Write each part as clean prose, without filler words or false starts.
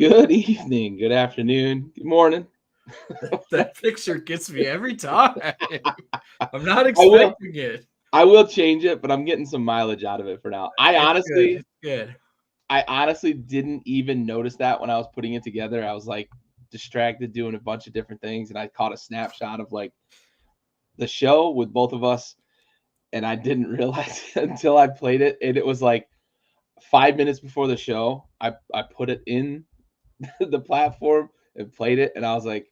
Good evening, good afternoon, good morning. That picture gets me every time. I'm not I will expecting it. I will change it, but I'm getting some mileage out of it for now. I It's good. honestly It's good. I honestly didn't even notice that when I was putting it together. I was like distracted doing a bunch of different things and I caught a snapshot of like the show with both of us and I didn't realize until I played it and it was like 5 minutes before the show. I put it in the platform and played it and I was like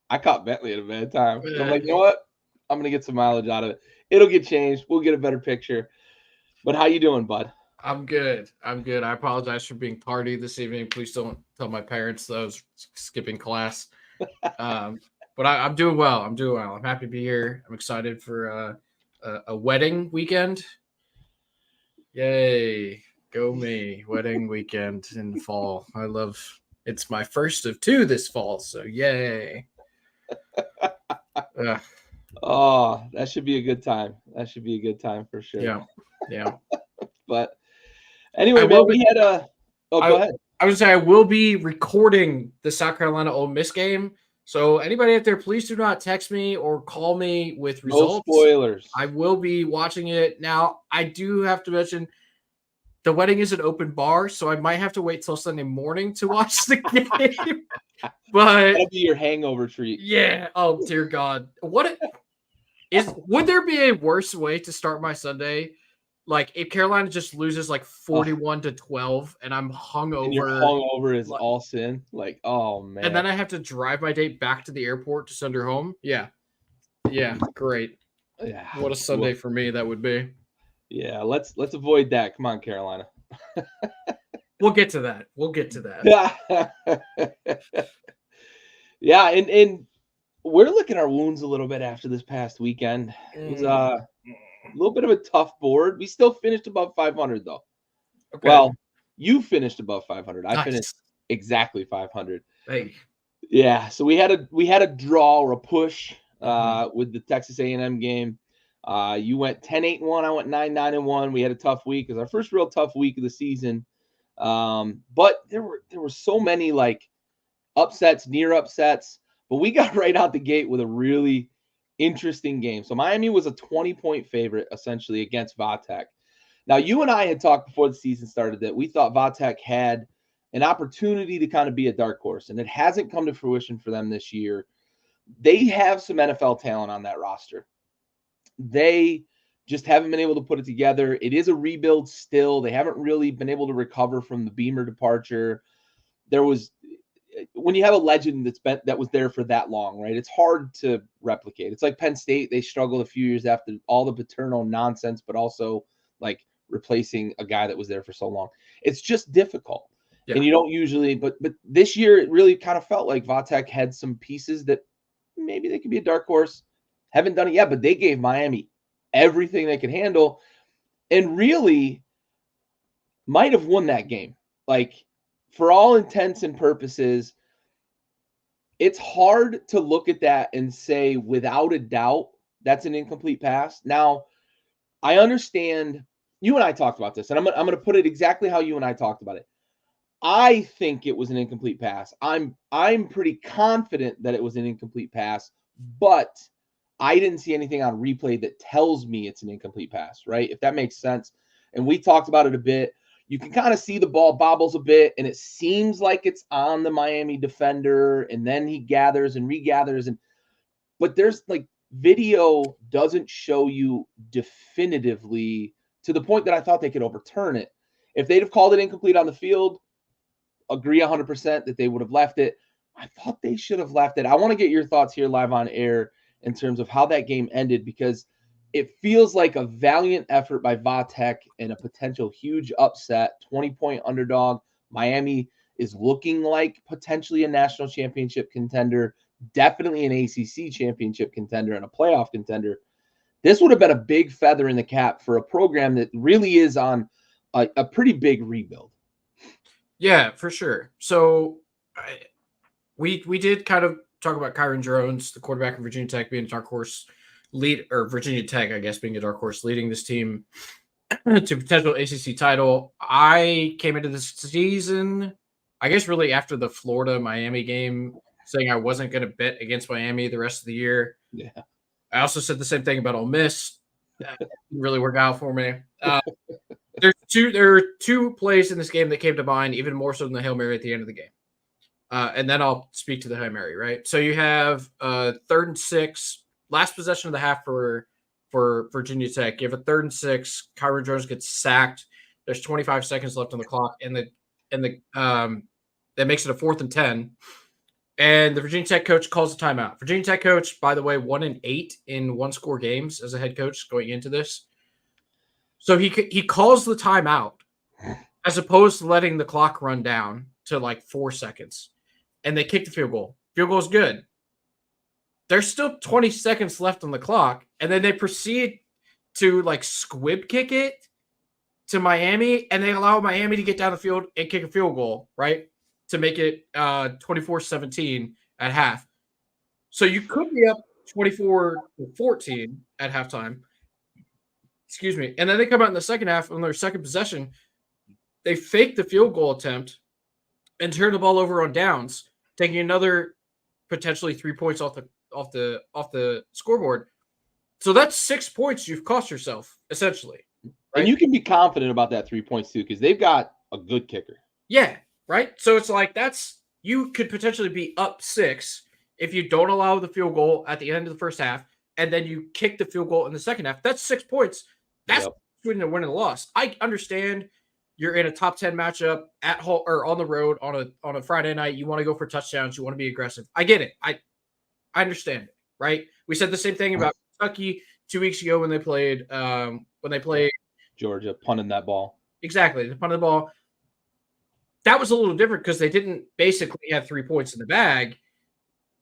I caught Bentley at a bad time. And I'm like, you know what? I'm gonna get some mileage out of it. It'll get changed. We'll get a better picture. But how you doing, bud? I'm good. I'm good. I apologize for being tardy this evening. Please don't tell my parents that I was skipping class. Um, but I'm doing well. I'm doing well. I'm happy to be here. I'm excited for a wedding weekend. Yay. Go me. Wedding weekend in the fall. I love it's my first of two this fall. So yay. Uh, Oh, that should be a good time. That should be a good time for sure. yeah. Yeah. But I anyway, man, will be we had a go I ahead. I would say I will be recording the South Carolina Ole Miss game. So anybody out there, please do not text me or call me with No results. spoilers. I will be watching it. Now, I do have to mention the wedding is an open bar, so I might have to wait till Sunday morning to watch the game. But That'll be your hangover treat. yeah, oh dear God. Would there be a worse way to start my Sunday? Like if Carolina just loses like Oh, 41-12 and I'm and your hungover, hungover is all sin. Like, oh and man. then I have to drive my date back to the airport to send her home. Yeah. Yeah. Great. Yeah. What a Sunday for me that would be. Yeah, let's avoid that. Come on, Carolina. We'll get to that. We'll get to that. Yeah, and we're licking our wounds a little bit after this past weekend. It was a little bit of a tough board. We still finished above 500 though. Okay. Well, you finished above 500. I finished Nice. exactly 500. Hey. Yeah, so we had a draw or a push Mhm. with the Texas A&M game. You went 10-8-1. I went 9-9-1. We had a tough week. It was our first real tough week of the season. But there were so many like upsets, near upsets, but we got right out the gate with a really interesting game. So Miami was a 20-point favorite essentially against Vatek. Now, you and I had talked before the season started that we thought Vatek had an opportunity to kind of be a dark horse, and it hasn't come to fruition for them this year. They have some NFL talent on that roster. They just haven't been able to put it together. It is a rebuild still. They haven't really been able to recover from the Beamer departure. There was when you have a legend that was there for that long, right? It's hard to replicate. It's like Penn State; they struggled a few years after all the paternal nonsense, but also like replacing a guy that was there for so long. It's just difficult, and Yeah. you don't usually. But this year, it really kind of felt like Vatek had some pieces that maybe they could be a dark horse. Haven't done it yet, but they gave Miami everything they could handle, and really might have won that game. Like for all intents and purposes, it's hard to look at that and say without a doubt that's an incomplete pass. Now, I understand you and I talked about this, and I'm gonna put it exactly how you and I talked about it. I think it was an incomplete pass. I'm pretty confident that it was an incomplete pass, but I didn't see anything on replay that tells me it's an incomplete pass, right? If that makes sense. And we talked about it a bit. You can kind of see the ball bobbles a bit, and it seems like it's on the Miami defender, and then he gathers and regathers, and but there's like video doesn't show you definitively to the point that I thought they could overturn it. If they'd have called it incomplete on the field, agree 100% that they would have left it. I thought they should have left it. I want to get your thoughts here live on air in terms of how that game ended because it feels like a valiant effort by Vatek and a potential huge upset, 20-point underdog. Miami is looking like potentially a national championship contender, definitely an ACC championship contender and a playoff contender. This would have been a big feather in the cap for a program that really is on a pretty big rebuild. Yeah, for sure. So we did kind of talk about Kyron Jones, the quarterback of Virginia Tech, being a dark horse lead, or Virginia Tech, I guess, being a dark horse leading this team to potential ACC title. I came into this season. I guess really after the Florida Miami game, saying I wasn't going to bet against Miami the rest of the year. Yeah. I also said the same thing about Ole Miss. That didn't really work out for me. There are two plays in this game that came to mind, even more so than the Hail Mary at the end of the game. And then I'll speak to the Hail Mary, right? So you have 3rd and 6, last possession of the half for Virginia Tech. You have a 3rd and 6. Kyron Jones gets sacked. There's 25 seconds left on the clock, and that makes it a 4th and 10. And the Virginia Tech coach calls a timeout. Virginia Tech coach, by the way, 1-8 in one-score games as a head coach going into this. So he calls the timeout as opposed to letting the clock run down to like 4 seconds. And they kick the field goal. Field goal is good. There's still 20 seconds left on the clock. And then they proceed to like squib kick it to Miami. And they allow Miami to get down the field and kick a field goal, right? To make it 24-17 at half. So you could be up 24-14 at halftime. Excuse me. And then they come out in the second half on their second possession. They fake the field goal attempt and turn the ball over on downs, taking another potentially 3 points off the scoreboard. So that's 6 points you've cost yourself, essentially. Right? And you can be confident about that 3 points too, because they've got a good kicker. Yeah, right. So it's like you could potentially be up 6 if you don't allow the field goal at the end of the first half, and then you kick the field goal in the second half. That's 6 points. That's between the win and the loss. I understand you're in a top 10 matchup at home or on the road on a Friday night. You want to go for touchdowns. You want to be aggressive. I get it. I understand it. Right. We said the same thing about Kentucky 2 weeks ago when they played Georgia, punting that ball. Exactly. They punted the ball. That was a little different because they didn't basically have 3 points in the bag.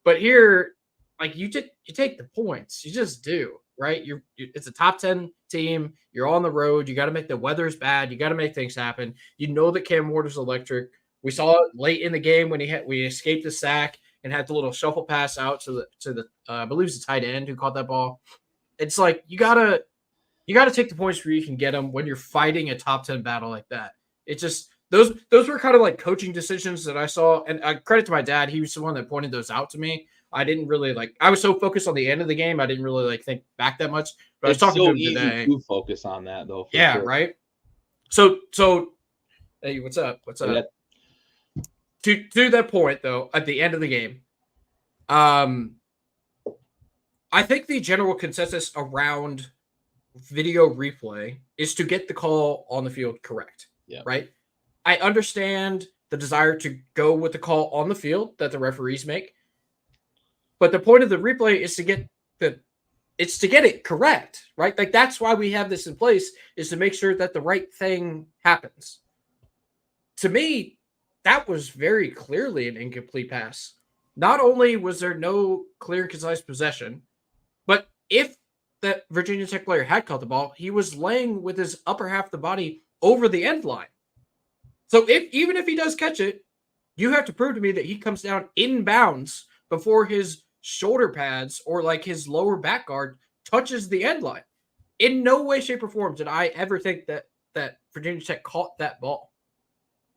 But here, like you take the points. You just do. Right. It's a top 10 team. You're on the road. You got to make the weather's bad. You got to make things happen. You know that Cam Ward is electric. We saw it late in the game when we escaped the sack and had the little shuffle pass out to the I believe it's the tight end who caught that ball. It's like you gotta take the points where you can get them when you're fighting a top 10 battle like that. It's just those were kind of like coaching decisions that I saw, and credit to my dad. He was the one that pointed those out to me. I didn't really I was so focused on the end of the game, I didn't really think back that much. But I was talking to him today. To focus on that though. Yeah, sure. Right. So, hey, what's up? What's up? To that point though, at the end of the game, I think the general consensus around video replay is to get the call on the field correct. Yeah. Right. I understand the desire to go with the call on the field that the referees make. But the point of the replay is to get it correct, right? Like that's why we have this in place, is to make sure that the right thing happens. To me, that was very clearly an incomplete pass. Not only was there no clear and concise possession, but if that Virginia Tech player had caught the ball, he was laying with his upper half of the body over the end line. So even if he does catch it, you have to prove to me that he comes down in bounds before his shoulder pads or his lower back guard touches the end line. In no way, shape, or form did I ever think that Virginia Tech caught that ball.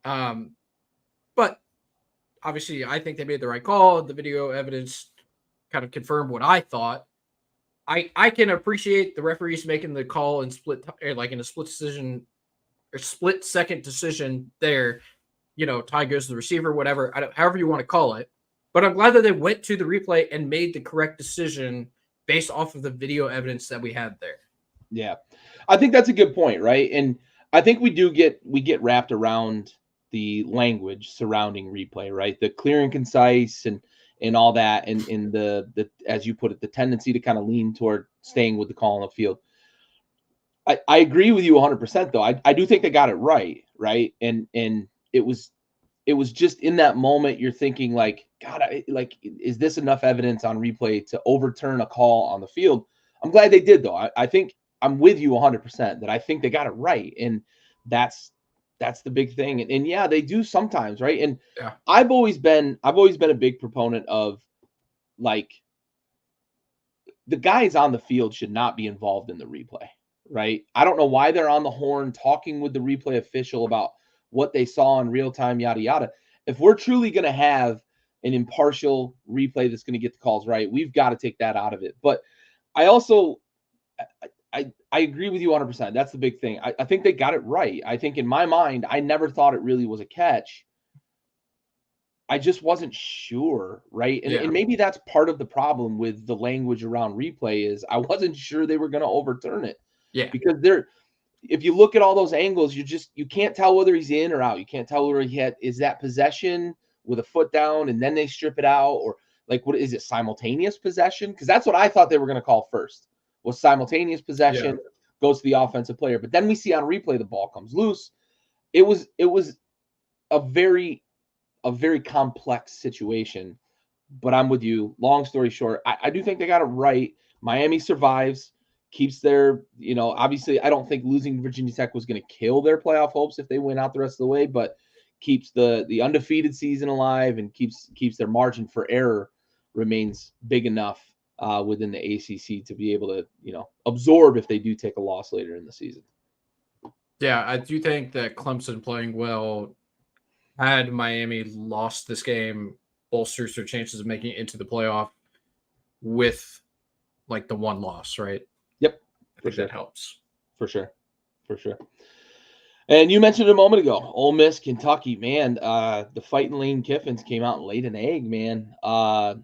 But obviously, I think they made the right call. The video evidence kind of confirmed what I thought. I can appreciate the referees making the call in in a split decision or split second decision there. Tie goes to the receiver, whatever. However you want to call it. But I'm glad that they went to the replay and made the correct decision based off of the video evidence that we had there. Yeah, I think that's a good point, right? And I think we get wrapped around the language surrounding replay, right? The clear and concise and all that, and the as you put it, the tendency to kind of lean toward staying with the call on the field. I agree with you 100%, though. I do think they got it right? And it was just in that moment you're thinking God, is this enough evidence on replay to overturn a call on the field? I'm glad they did, though. I think I'm with you 100% that I think they got it right, and that's the big thing. And yeah, they do sometimes, right? And yeah. I've always been a big proponent of the guys on the field should not be involved in the replay, right? I don't know why they're on the horn talking with the replay official about what they saw in real time, yada, yada. if we're truly going to have an impartial replay that's going to get the calls right, we've got to take that out of it. But I also, I agree with you 100%. That's the big thing. I think they got it right. I think in my mind, I never thought it really was a catch. I just wasn't sure, right? And maybe that's part of the problem with the language around replay is I wasn't sure they were going to overturn it. Yeah. Because if you look at all those angles, you can't tell whether he's in or out. You can't tell whether is that possession with a foot down and then they strip it out, or like, what is it, simultaneous possession? Because that's what I thought they were going to call first, was simultaneous possession, goes to the offensive player. But then we see on replay the ball comes loose. It was a very complex situation. But I'm with you. Long story short, I do think they got it right. Miami survives, keeps their, obviously I don't think losing Virginia Tech was going to kill their playoff hopes if they went out the rest of the way, but keeps the undefeated season alive and keeps their margin for error remains big enough within the ACC to be able to, absorb if they do take a loss later in the season. Yeah, I do think that Clemson playing well, had Miami lost this game, bolsters their chances of making it into the playoff with like the one loss, right? Yep. I think that helps. For sure. And you mentioned a moment ago, Ole Miss, Kentucky, man. The fighting Lane Kiffins came out and laid an egg, man. I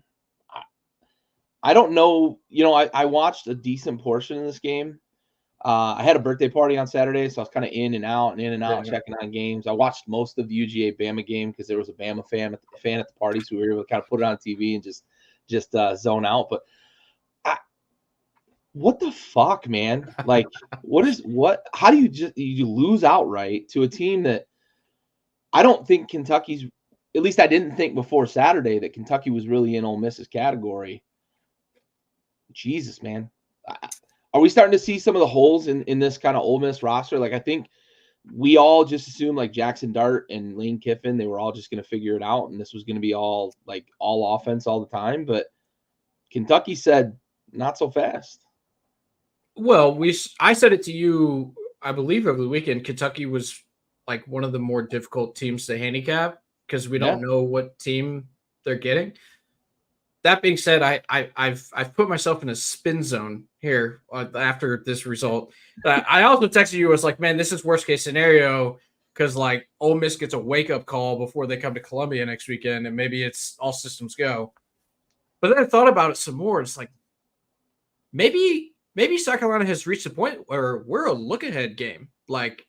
don't know. I watched a decent portion of this game. I had a birthday party on Saturday, so I was kind of in and out, checking on games. I watched most of the UGA Bama game because there was a Bama fan at the party, so we were able to kind of put it on TV and just zone out. But what the fuck, man? Like, how do you lose outright to a team that I don't think Kentucky's, at least I didn't think before Saturday that Kentucky was really in Ole Miss's category. Jesus, man. Are we starting to see some of the holes in this kind of Ole Miss roster? Like, I think we all just assumed like Jackson Dart and Lane Kiffin, they were all just going to figure it out, and this was going to be all offense all the time. But Kentucky said, not so fast. Well, I said it to you, I believe, over the weekend. Kentucky was like one of the more difficult teams to handicap because we don't know what team they're getting. That being said, I've put myself in a spin zone here after this result. I also texted you, I was like, man, this is worst case scenario because like Ole Miss gets a wake up call before they come to Columbia next weekend, and maybe it's all systems go. But then I thought about it some more. It's like maybe South Carolina has reached a point where we're a look ahead game. Like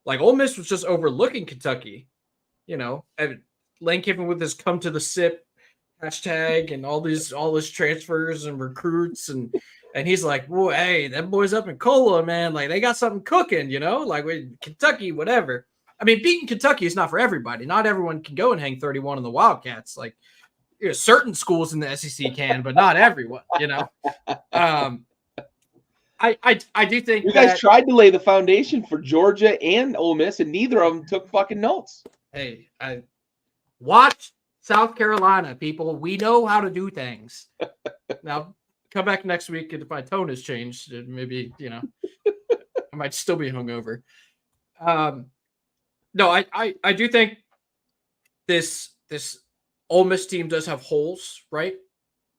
Ole Miss was just overlooking Kentucky, and Lane Kiffin with this come to the sip hashtag and all these transfers and recruits and he's like, whoa, hey, that boy's up in Cola, man. Like they got something cooking, like with Kentucky, whatever. I mean, beating Kentucky is not for everybody. Not everyone can go and hang 31 in the Wildcats. Like certain schools in the SEC can, but not everyone, I do think you guys tried to lay the foundation for Georgia and Ole Miss, and neither of them took fucking notes. Hey, I watch South Carolina, people. We know how to do things. Now, come back next week, and if my tone has changed, maybe I might still be hungover. No, I do think this Ole Miss team does have holes, right?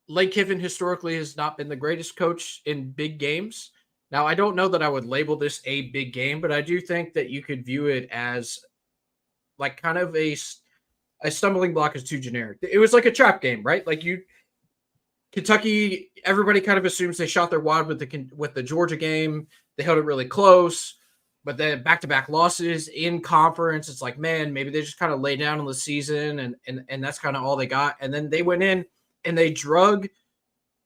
Lane Kiffin historically has not been the greatest coach in big games. Now, I don't know that I would label this a big game, but I do think that you could view it as like kind of a stumbling block is too generic. It was like a trap game, right? Like Kentucky, everybody kind of assumes they shot their wad with the Georgia game. They held it really close, but then back-to-back losses in conference. It's like, man, maybe they just kind of lay down on the season and that's kind of all they got. And then they went in and they drug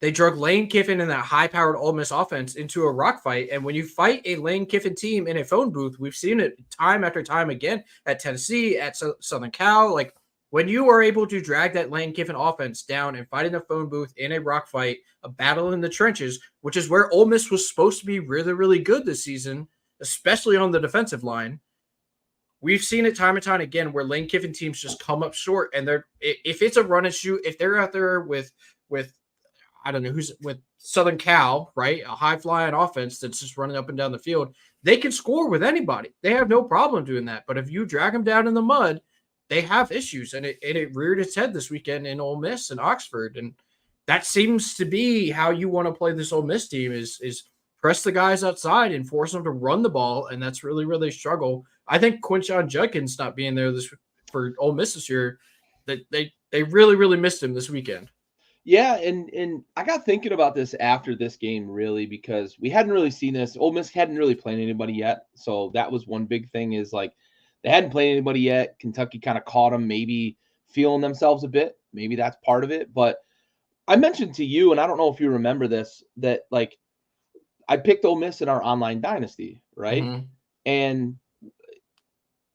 Lane Kiffin and that high-powered Ole Miss offense into a rock fight. And when you fight a Lane Kiffin team in a phone booth, we've seen it time after time again at Tennessee, at Southern Cal. Like when you are able to drag that Lane Kiffin offense down and fight in a phone booth in a rock fight, a battle in the trenches, which is where Ole Miss was supposed to be really, really good this season, especially on the defensive line. We've seen it time and time again where Lane Kiffin teams just come up short, and if it's a run and shoot, if they're out there with I don't know who's with Southern Cal, right? A high flying offense that's just running up and down the field. They can score with anybody. They have no problem doing that. But if you drag them down in the mud, they have issues, and it reared its head this weekend in Ole Miss and Oxford, and that seems to be how you want to play this Ole Miss team is press the guys outside and force them to run the ball, and that's really where they struggle. I think Quinshon Judkins not being there for Ole Miss this year, that they really missed him this weekend. Yeah, and I got thinking about this after this game, really, because we hadn't really seen this. Ole Miss hadn't really played anybody yet, so that was one big thing. Is like they hadn't played anybody yet. Kentucky kind of caught them, maybe feeling themselves a bit. Maybe that's part of it. But I mentioned to you, and I don't know if you remember this, that like I picked Ole Miss in our online dynasty, right? Mm-hmm. And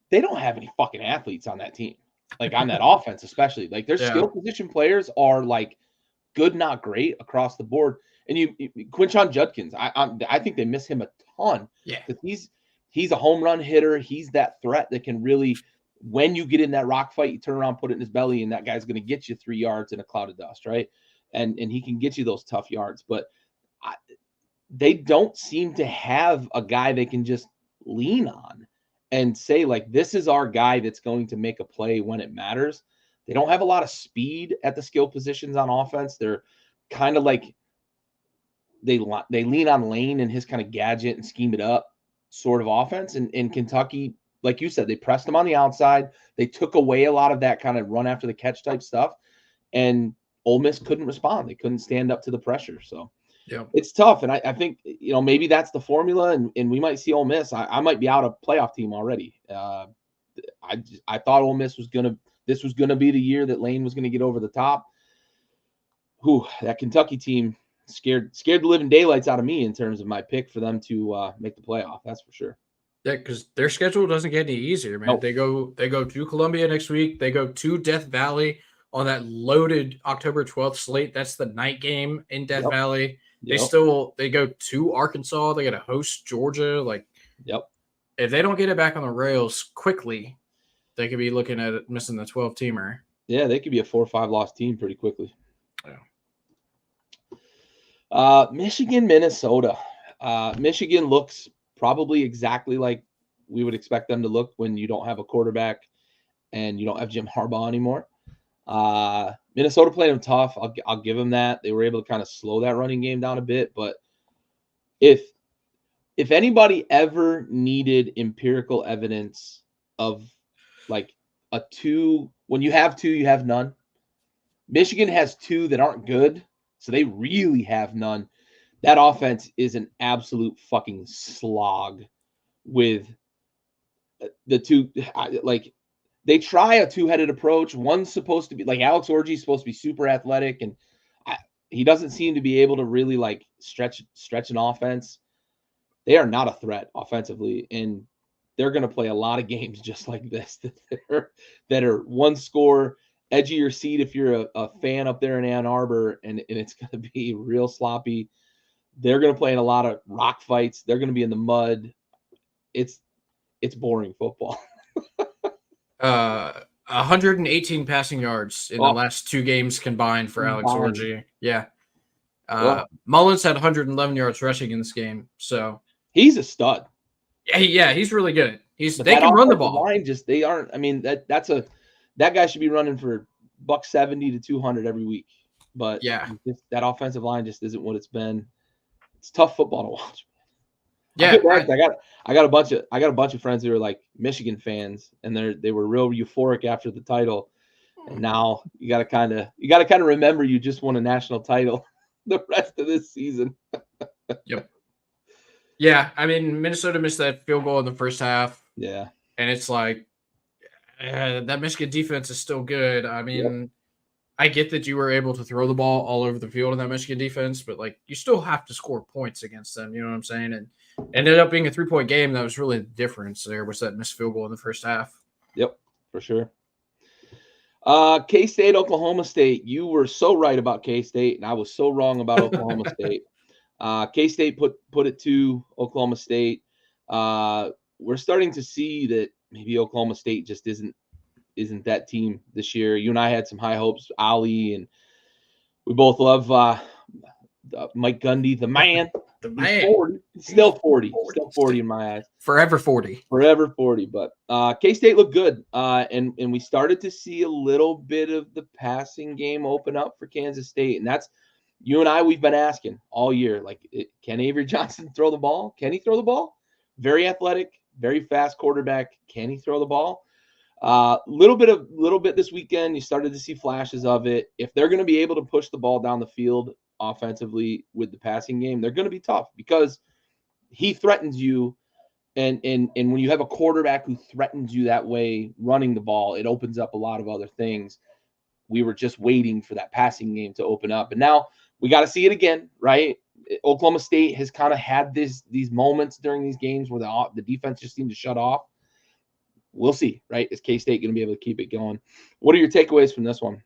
they don't have any fucking athletes on that team, like on that offense, especially. Like their skill position players are like good, not great across the board. And Quinshon Judkins, I think they miss him a ton. Yeah, because he's a home run hitter. He's that threat that can really, when you get in that rock fight, you turn around, put it in his belly, and that guy's going to get you 3 yards in a cloud of dust, right? And he can get you those tough yards. But they don't seem to have a guy they can just lean on and say, like, this is our guy that's going to make a play when it matters. They don't have a lot of speed at the skill positions on offense. They're kind of like they lean on Lane and his kind of gadget and scheme it up sort of offense. And in Kentucky, like you said, they pressed them on the outside. They took away a lot of that kind of run after the catch type stuff. And Ole Miss couldn't respond. They couldn't stand up to the pressure. So yeah, it's tough. And I think, maybe that's the formula, and we might see Ole Miss. I might be out of playoff team already. I thought Ole Miss this was gonna be the year that Lane was gonna get over the top. That Kentucky team scared the living daylights out of me in terms of my pick for them to make the playoff. That's for sure. Yeah, because their schedule doesn't get any easier, man. Nope. They go to Columbia next week. They go to Death Valley on that loaded October 12th slate. That's the night game in Death Valley. They go to Arkansas. They got to host Georgia. Like, if they don't get it back on the rails quickly, they could be looking at missing the 12-teamer. Yeah, they could be a 4 or 5 loss team pretty quickly. Yeah. Michigan, Minnesota. Michigan looks probably exactly like we would expect them to look when you don't have a quarterback and you don't have Jim Harbaugh anymore. Minnesota played them tough. I'll give them that. They were able to kind of slow that running game down a bit. But if anybody ever needed empirical evidence of like a 2, when you have 2, you have none. Michigan has 2 that aren't good, so they really have none. That offense is an absolute fucking slog with the 2. Like, they try a 2-headed approach. One's supposed to be like Alex Orji is supposed to be super athletic, and he doesn't seem to be able to really like stretch an offense. They are not a threat offensively, and they're going to play a lot of games just like this that are one score, edge of your seat if you're a fan up there in Ann Arbor, and it's going to be real sloppy. They're going to play in a lot of rock fights. They're going to be in the mud. It's boring football. 118 passing yards in the last 2 games combined for Alex Orji. Yeah. Mullins had 111 yards rushing in this game. So he's a stud. Yeah, he's really good. They can run the ball. Line they aren't. I mean, that guy should be running for $170 to 200 every week. But that offensive line just isn't what it's been. It's tough football to watch. Yeah, I got a bunch of friends who are like Michigan fans, and they were real euphoric after the title. And now you got to kind of remember you just won a national title the rest of this season. Yep. Yeah, I mean, Minnesota missed that field goal in the first half. Yeah. And it's like, that Michigan defense is still good. I mean, I get that you were able to throw the ball all over the field in that Michigan defense, but like you still have to score points against them. You know what I'm saying? And ended up being a 3-point game. That was really the difference there, was that missed field goal in the first half. Yep, for sure. K-State, Oklahoma State. You were so right about K-State, and I was so wrong about Oklahoma State. K-State put it to Oklahoma State. We're starting to see that maybe Oklahoma State just isn't that team this year. You and I had some high hopes, Ali, and we both love Mike Gundy, the man. The He's man. 40. Still 40. Still 40 in my eyes. Forever 40. Forever 40. But K-State looked good. And we started to see a little bit of the passing game open up for Kansas State. And that's you and I, we've been asking all year, like, can Avery Johnson throw the ball? Can he throw the ball? Very athletic, very fast quarterback. Can he throw the ball? Little bit this weekend, you started to see flashes of it. If they're going to be able to push the ball down the field offensively with the passing game, they're going to be tough because he threatens you. And when you have a quarterback who threatens you that way, running the ball, it opens up a lot of other things. We were just waiting for that passing game to open up, and now we got to see it again, right? Oklahoma State has kind of had these moments during these games where the defense just seemed to shut off. We'll see, right? Is K-State going to be able to keep it going? What are your takeaways from this one?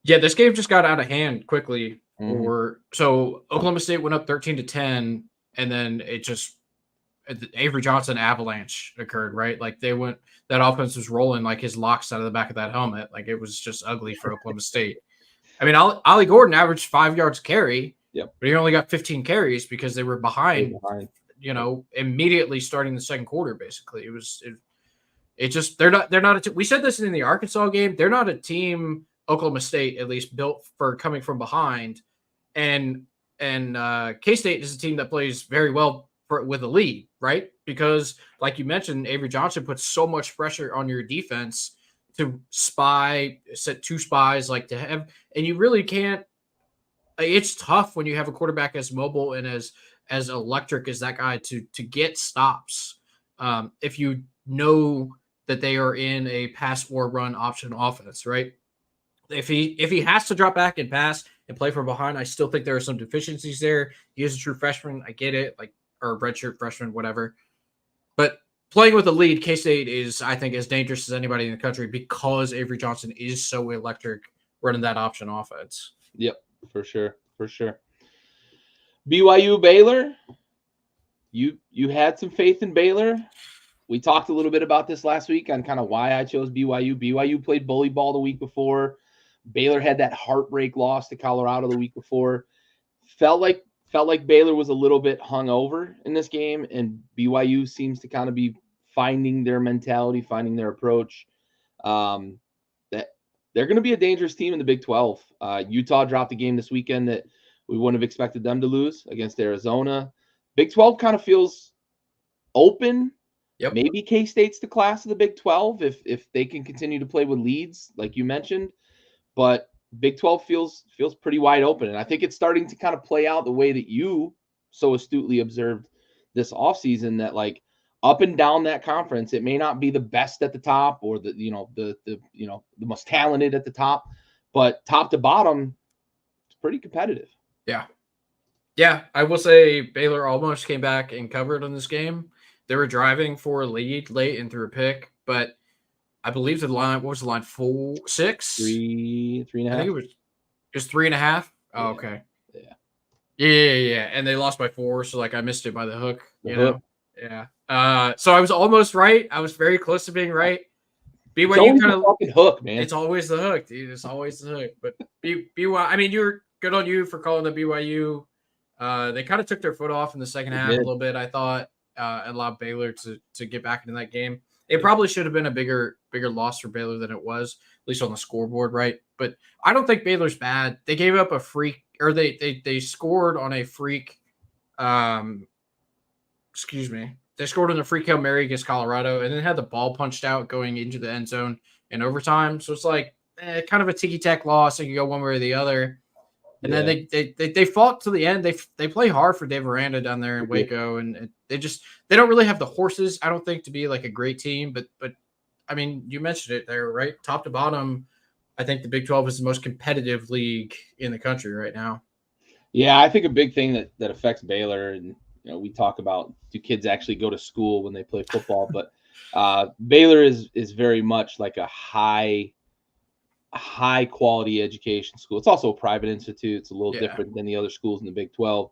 Yeah, this game just got out of hand quickly. Mhm. So Oklahoma State went up 13-10, and then it just the Avery Johnson avalanche occurred, right? Like that offense was rolling like his locks out of the back of that helmet. Like it was just ugly for Oklahoma State. I mean, Ollie Gordon averaged 5 yards carry, Yep. but he only got 15 carries because they were behind. Immediately starting the second quarter. Basically, they're not. We said this in the Arkansas game. They're not a team. Oklahoma State, at least, built for coming from behind, and K-State is a team that plays very well with a lead, right? Because, like you mentioned, Avery Johnson puts so much pressure on your defense to set two spies, like to have, and you really can't. It's tough when you have a quarterback as mobile and as electric as that guy to get stops. If you know that they are in a pass or run option offense, right? If he has to drop back and pass and play from behind, I still think there are some deficiencies there. He is a true freshman. I get it, or a redshirt freshman, whatever. But playing with a lead, K-State is, I think, as dangerous as anybody in the country because Avery Johnson is so electric running that option offense. Yep, for sure. BYU Baylor. You had some faith in Baylor. We talked a little bit about this last week on kind of why I chose BYU. BYU played bully ball the week before. Baylor had that heartbreak loss to Colorado the week before. Felt like Baylor was a little bit hungover in this game, and BYU seems to kind of be finding their mentality, finding their approach. That they're going to be a dangerous team in the Big 12. Utah dropped a game this weekend that we wouldn't have expected them to lose against Arizona. Big 12 kind of feels open. Yep. Maybe K-State's the class of the Big 12 if they can continue to play with leads, like you mentioned. But Big 12 feels pretty wide open. And I think it's starting to kind of play out the way that you so astutely observed this offseason, that like up and down that conference, it may not be the best at the top or the most talented at the top, but top to bottom, it's pretty competitive. Yeah, I will say Baylor almost came back and covered on this game. They were driving for a lead late and threw a pick, but I believe the line, what was the line? 6? Three and a half. I think it was just 3.5. Oh, Yeah. okay. Yeah. And they lost by 4, so like I missed it by the hook. Know? Yeah. So I was almost right. I was very close to being right. BYU kind of fucking hook, man. It's always the hook, dude. It's always the hook. But BYU, I mean, you're good on you for calling the BYU. They kind of took their foot off in the second half a little bit, I thought, and allowed Baylor to get back into that game. It probably should have been a bigger loss for Baylor than it was, at least on the scoreboard, right? But I don't think Baylor's bad. They gave up a freak, or they scored on a freak. Excuse me. They scored on a freak Hail Mary against Colorado, and then had the ball punched out going into the end zone in overtime. So it's like kind of a ticky-tack loss. It could go one way or the other. And then they fought to the end. They play hard for Dave Aranda down there in Waco, and they don't really have the horses, I don't think, to be like a great team. But I mean, you mentioned it there, right? Top to bottom, I think the Big 12 is the most competitive league in the country right now. Yeah, I think a big thing that affects Baylor, and we talk about, do kids actually go to school when they play football? But Baylor is very much like a high quality education school. It's also a private institute. It's a little different than the other schools in the Big 12.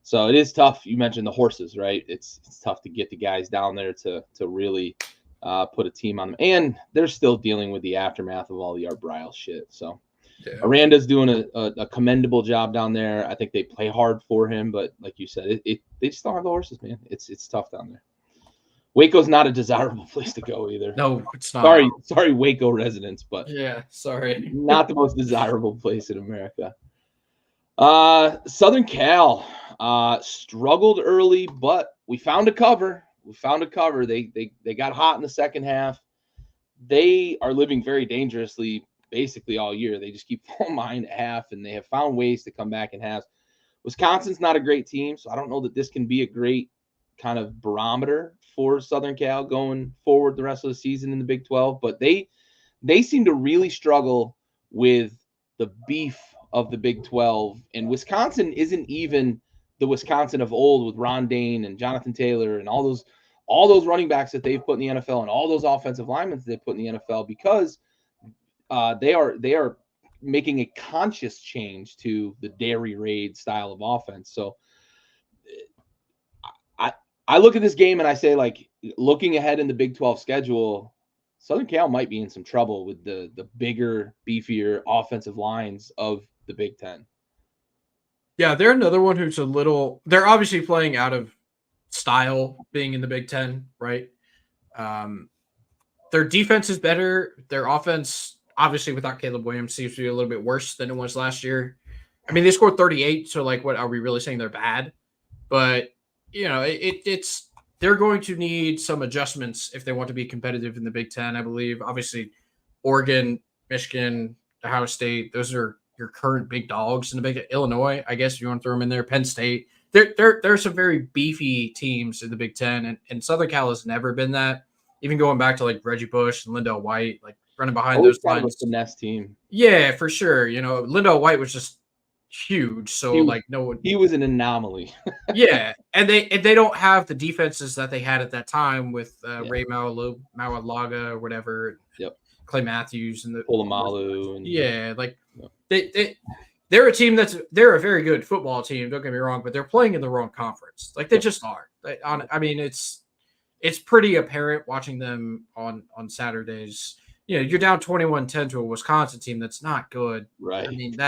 So it is tough. You mentioned the horses, right? It's tough to get the guys down there to really put a team on them. And they're still dealing with the aftermath of all the Art Briles shit. So Yeah. Aranda's doing a commendable job down there. I think they play hard for him, but like you said, they just don't have the horses, man. It's tough down there. Waco's not a desirable place to go either. No, it's not. Sorry, Waco residents, but Yeah, sorry. not the most desirable place in America. Southern Cal struggled early, but we found a cover. They got hot in the second half. They are living very dangerously basically all year. They just keep falling behind at half, and they have found ways to come back in halves. Wisconsin's not a great team, so I don't know that this can be a great kind of barometer for Southern Cal going forward the rest of the season in the Big 12, but they seem to really struggle with the beef of the Big 12, and Wisconsin isn't even the Wisconsin of old with Ron Dane and Jonathan Taylor and all those running backs that they've put in the NFL and all those offensive linemen that they've put in the NFL, because they are making a conscious change to the dairy raid style of offense. So I look at this game and I say, like, looking ahead in the Big 12 schedule, Southern Cal might be in some trouble with the bigger, beefier offensive lines of the Big 10. Yeah, they're another one who's they're obviously playing out of style being in the Big 10, right? Their defense is better. Their offense, obviously without Caleb Williams, seems to be a little bit worse than it was last year. I mean, they scored 38, so like, what are we really saying they're bad? But it's they're going to need some adjustments if they want to be competitive in the Big 10, I believe. Obviously, Oregon, Michigan, Ohio State, those are your current big dogs in the Big. Illinois, I guess if you want to throw them in there. Penn State. There are some very beefy teams in the Big 10, and Southern Cal has never been that. Even going back to like Reggie Bush and Lindell White, like running behind those kind lines. of a finesse team. Yeah, for sure. Lindell White was just huge. So he was an anomaly. Yeah, and they don't have the defenses that they had at that time with Ray Maualaga or whatever. Yep. Clay Matthews and the Polamalu. They're a team they're a very good football team. Don't get me wrong, but they're playing in the wrong conference. Like they just are. It's pretty apparent watching them on Saturdays. You're down 21-10 to a Wisconsin team that's not good. Right. I mean,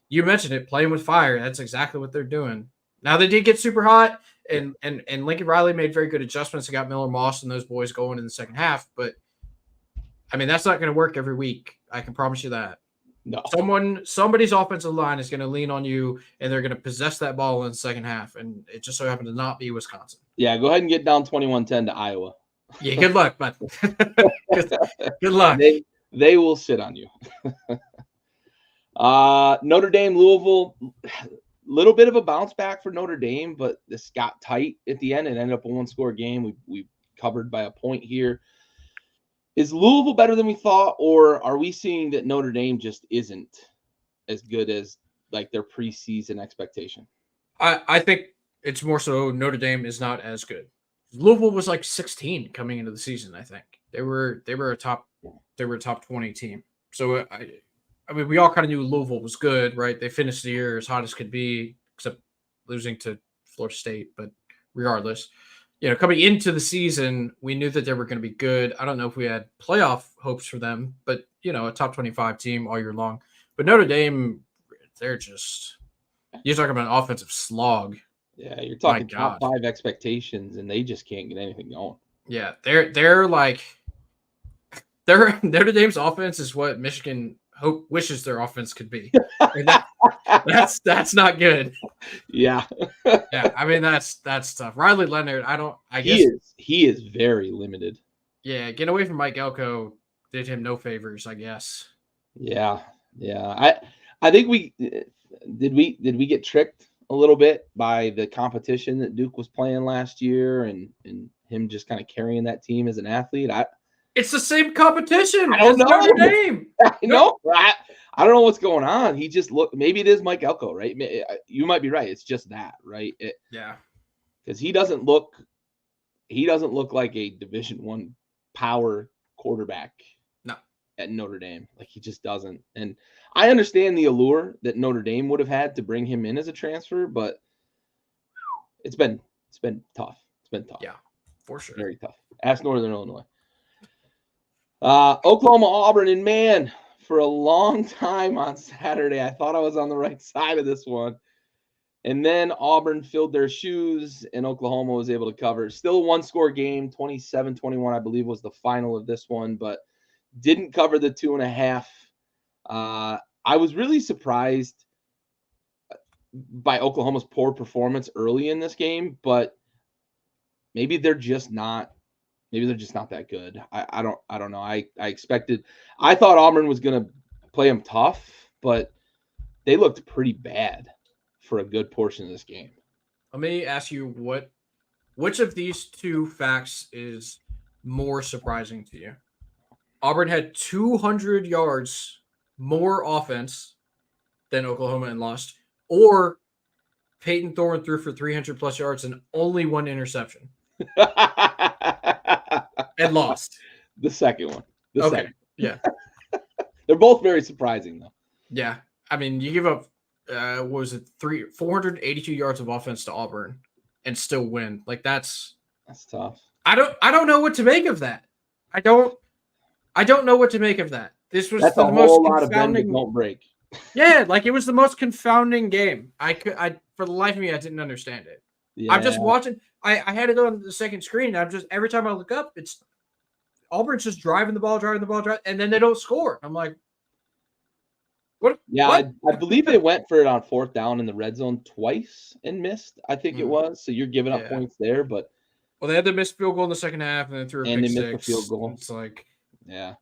you mentioned it, playing with fire. That's exactly what they're doing. Now they did get super hot, and Lincoln Riley made very good adjustments and got Miller Moss and those boys going in the second half. But I mean, that's not going to work every week. I can promise you that. No. Somebody's offensive line is going to lean on you, and they're going to possess that ball in the second half. And it just so happened to not be Wisconsin. Yeah, go ahead and get down 21-10 to Iowa. Yeah, good luck, bud. good luck. They will sit on you. Notre Dame, Louisville, little bit of a bounce back for Notre Dame, but this got tight at the end and ended up a one-score game. We covered by a point here. Is Louisville better than we thought, or are we seeing that Notre Dame just isn't as good as like their preseason expectation? I think it's more so Notre Dame is not as good. Louisville was like 16 coming into the season. I think they were a top 20 team. So I mean, we all kind of knew Louisville was good, right? They finished the year as hot as could be, except losing to Florida State. But regardless, coming into the season, we knew that they were going to be good. I don't know if we had playoff hopes for them, but a top 25 team all year long. But Notre Dame, you're talking about an offensive slog. Yeah, you're talking top 5 expectations, and they just can't get anything going. Yeah, they're like Notre Dame's offense is what Michigan wishes their offense could be. That's not good. Yeah. Yeah, I mean that's tough. Riley Leonard, I guess he is very limited. Yeah, getting away from Mike Elko did him no favors, I guess. Yeah. I think we get tricked a little bit by the competition that Duke was playing last year and him just kind of carrying that team as an athlete. It's the same competition. I don't know. Notre Dame. I know. I don't know what's going on. He just maybe it is Mike Elko, right? You might be right. It's just that, right? Yeah. Because he doesn't look like a Division I power quarterback. No. At Notre Dame. Like he just doesn't. And I understand the allure that Notre Dame would have had to bring him in as a transfer, but it's been tough. It's been tough. Yeah, for sure. Very tough. Ask Northern Illinois. Oklahoma, Auburn, and man, for a long time on Saturday, I thought I was on the right side of this one. And then Auburn filled their shoes, and Oklahoma was able to cover. Still a one-score game, 27-21, I believe, was the final of this one, but didn't cover the 2.5. I was really surprised by Oklahoma's poor performance early in this game, but maybe they're just not that good. I don't know. I thought Auburn was going to play them tough, but they looked pretty bad for a good portion of this game. Let me ask you which of these two facts is more surprising to you? Auburn had 200 yards more offense than Oklahoma and lost, or Peyton Thorne threw for 300 plus yards and only one interception and lost. The second one. Second. Yeah. They're both very surprising, though. Yeah. I mean, you give up, 482 yards of offense to Auburn and still win. Like that's tough. I don't know what to make of that. I don't know what to make of that. This was the most confounding. Don't break. Yeah, like it was the most confounding game. I for the life of me, I didn't understand it. Yeah. I'm just watching. I had it on the second screen. I'm just every time I look up, it's Auburn's just driving the ball, and then they don't score. I'm like, what? Yeah, what? I believe they went for it on 4th down in the red zone twice and missed. I think it was. So you're giving up points there, but they had the missed field goal in the second half, and then threw a pick six. Missed the field goal. It's like, yeah,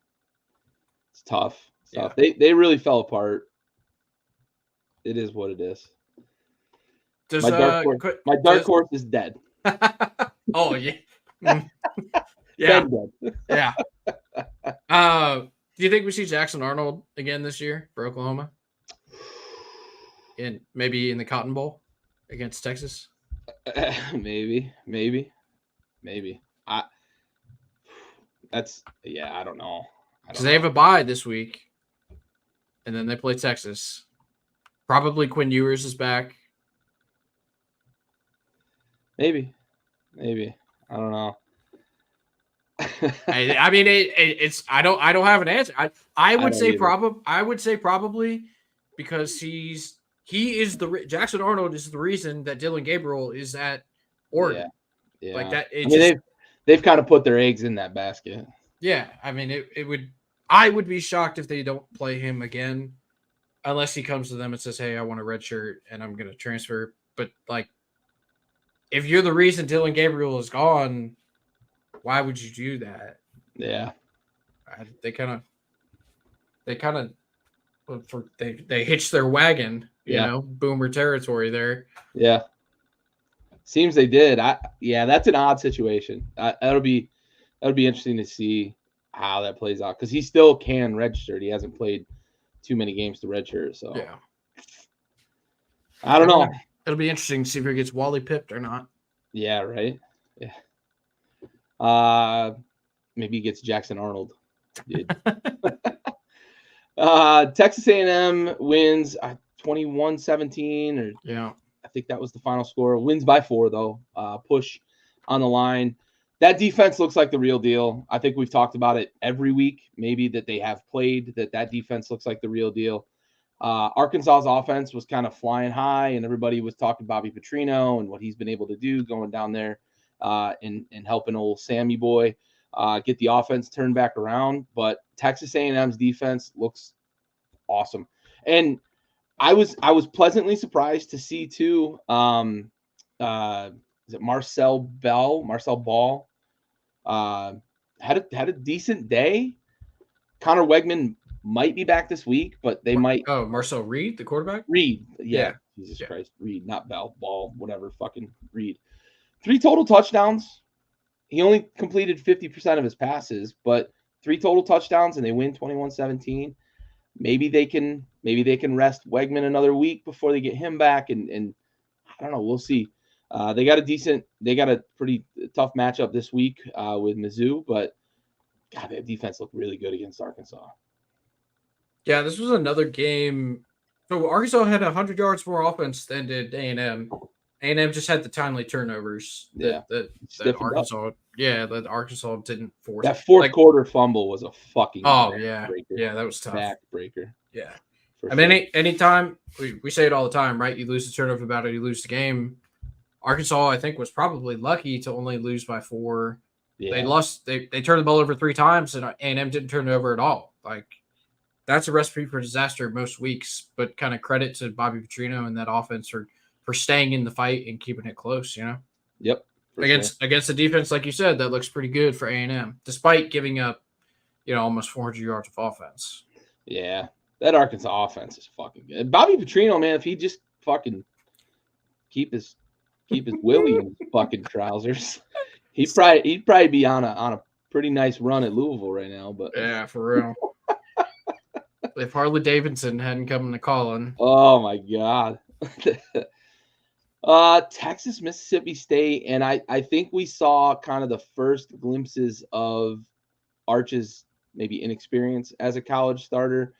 it's tough. They really fell apart. It is what it is. My dark horse is dead. Oh yeah, yeah, yeah. Do you think we see Jackson Arnold again this year for Oklahoma? And maybe in the Cotton Bowl against Texas? Maybe. I don't know. Because they have a bye this week, and then they play Texas. Probably Quinn Ewers is back. Maybe. I don't know. I mean, it's. I don't have an answer. I would say probably because he is Jackson Arnold is the reason that Dylan Gabriel is at Oregon. Yeah. Like that. They've kind of put their eggs in that basket. Yeah, I mean, it would. I would be shocked if they don't play him again, unless he comes to them and says, "Hey, I want a red shirt and I'm going to transfer." But like, if you're the reason Dylan Gabriel is gone, why would you do that? Yeah, they hitched their wagon, you know, boomer territory there. Yeah, seems they did. That's an odd situation. That'll be interesting to see how that plays out because he still can register. He hasn't played too many games to redshirt, so yeah. I don't know. It'll be interesting to see if he gets Wally pipped or not. Yeah, right. Yeah. Maybe he gets Jackson Arnold. Texas A&M wins 21-17, or I think that was the final score. Wins by 4 though. Push on the line. That defense looks like the real deal. I think we've talked about it every week. Maybe that they have played that defense looks like the real deal. Arkansas's offense was kind of flying high, and everybody was talking Bobby Petrino and what he's been able to do going down there and helping old Sammy boy get the offense turned back around. But Texas A&M's defense looks awesome, and I was pleasantly surprised to see too. Is it Marcel Ball? Had a decent day. Connor Wegman might be back this week, but they might. Oh, Marcel Reed, the quarterback? Reed. Yeah. Jesus Christ. Reed, not Ball, whatever. Fucking Reed. 3 total touchdowns. He only completed 50% of his passes, but 3 total touchdowns, and they win 21-17. Maybe they can rest Wegman another week before they get him back, and I don't know. We'll see. They got a pretty tough matchup this week with Mizzou, but God, their defense looked really good against Arkansas. Yeah, this was another game. So Arkansas had 100 yards more offense than did A&M. A&M just had the timely turnovers that Arkansas Yeah, that Arkansas didn't force That fourth like. quarter fumble was a fucking Oh yeah, backbreaker. yeah, that was tough. Backbreaker. Yeah, For I mean, sure. anytime we say it all the time, right? You lose the turnover battle, you lose the game. Arkansas, I think, was probably lucky to only lose by 4. They Yeah. lost. They turned the ball over 3 times, and A&M didn't turn it over at all. Like that's a recipe for disaster most weeks. But kind of credit to Bobby Petrino and that offense for staying in the fight and keeping it close. You know, Yep. For sure. against the defense, like you said, that looks pretty good for A&M, despite giving up almost 400 yards of offense. Yeah. That Arkansas offense is fucking good. Bobby Petrino, man, if he just fucking keep his willy in his fucking trousers, he'd probably be on a pretty nice run at Louisville right now. But Yeah, for real. If Harley Davidson hadn't come to calling. oh my god. Texas, Mississippi State, and I think we saw kind of the first glimpses of Arch's maybe inexperience as a college starter.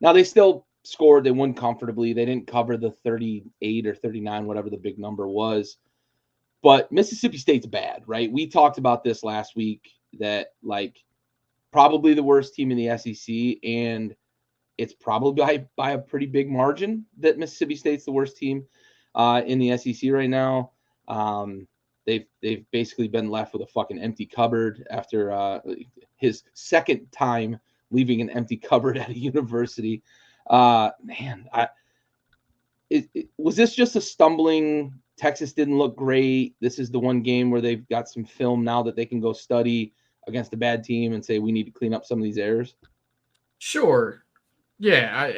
Now they still scored, they won comfortably. They didn't cover the 38 or 39, whatever the big number was. But Mississippi State's bad, right? We talked about this last week that like probably the worst team in the SEC, and it's probably by a pretty big margin that Mississippi State's the worst team in the SEC right now. They've basically been left with a fucking empty cupboard after his second time leaving an empty cupboard at a university. Man, was this just a stumbling? Texas didn't look great. This is the one game where they've got some film now that they can go study against a bad team and say we need to clean up some of these errors. Sure. Yeah,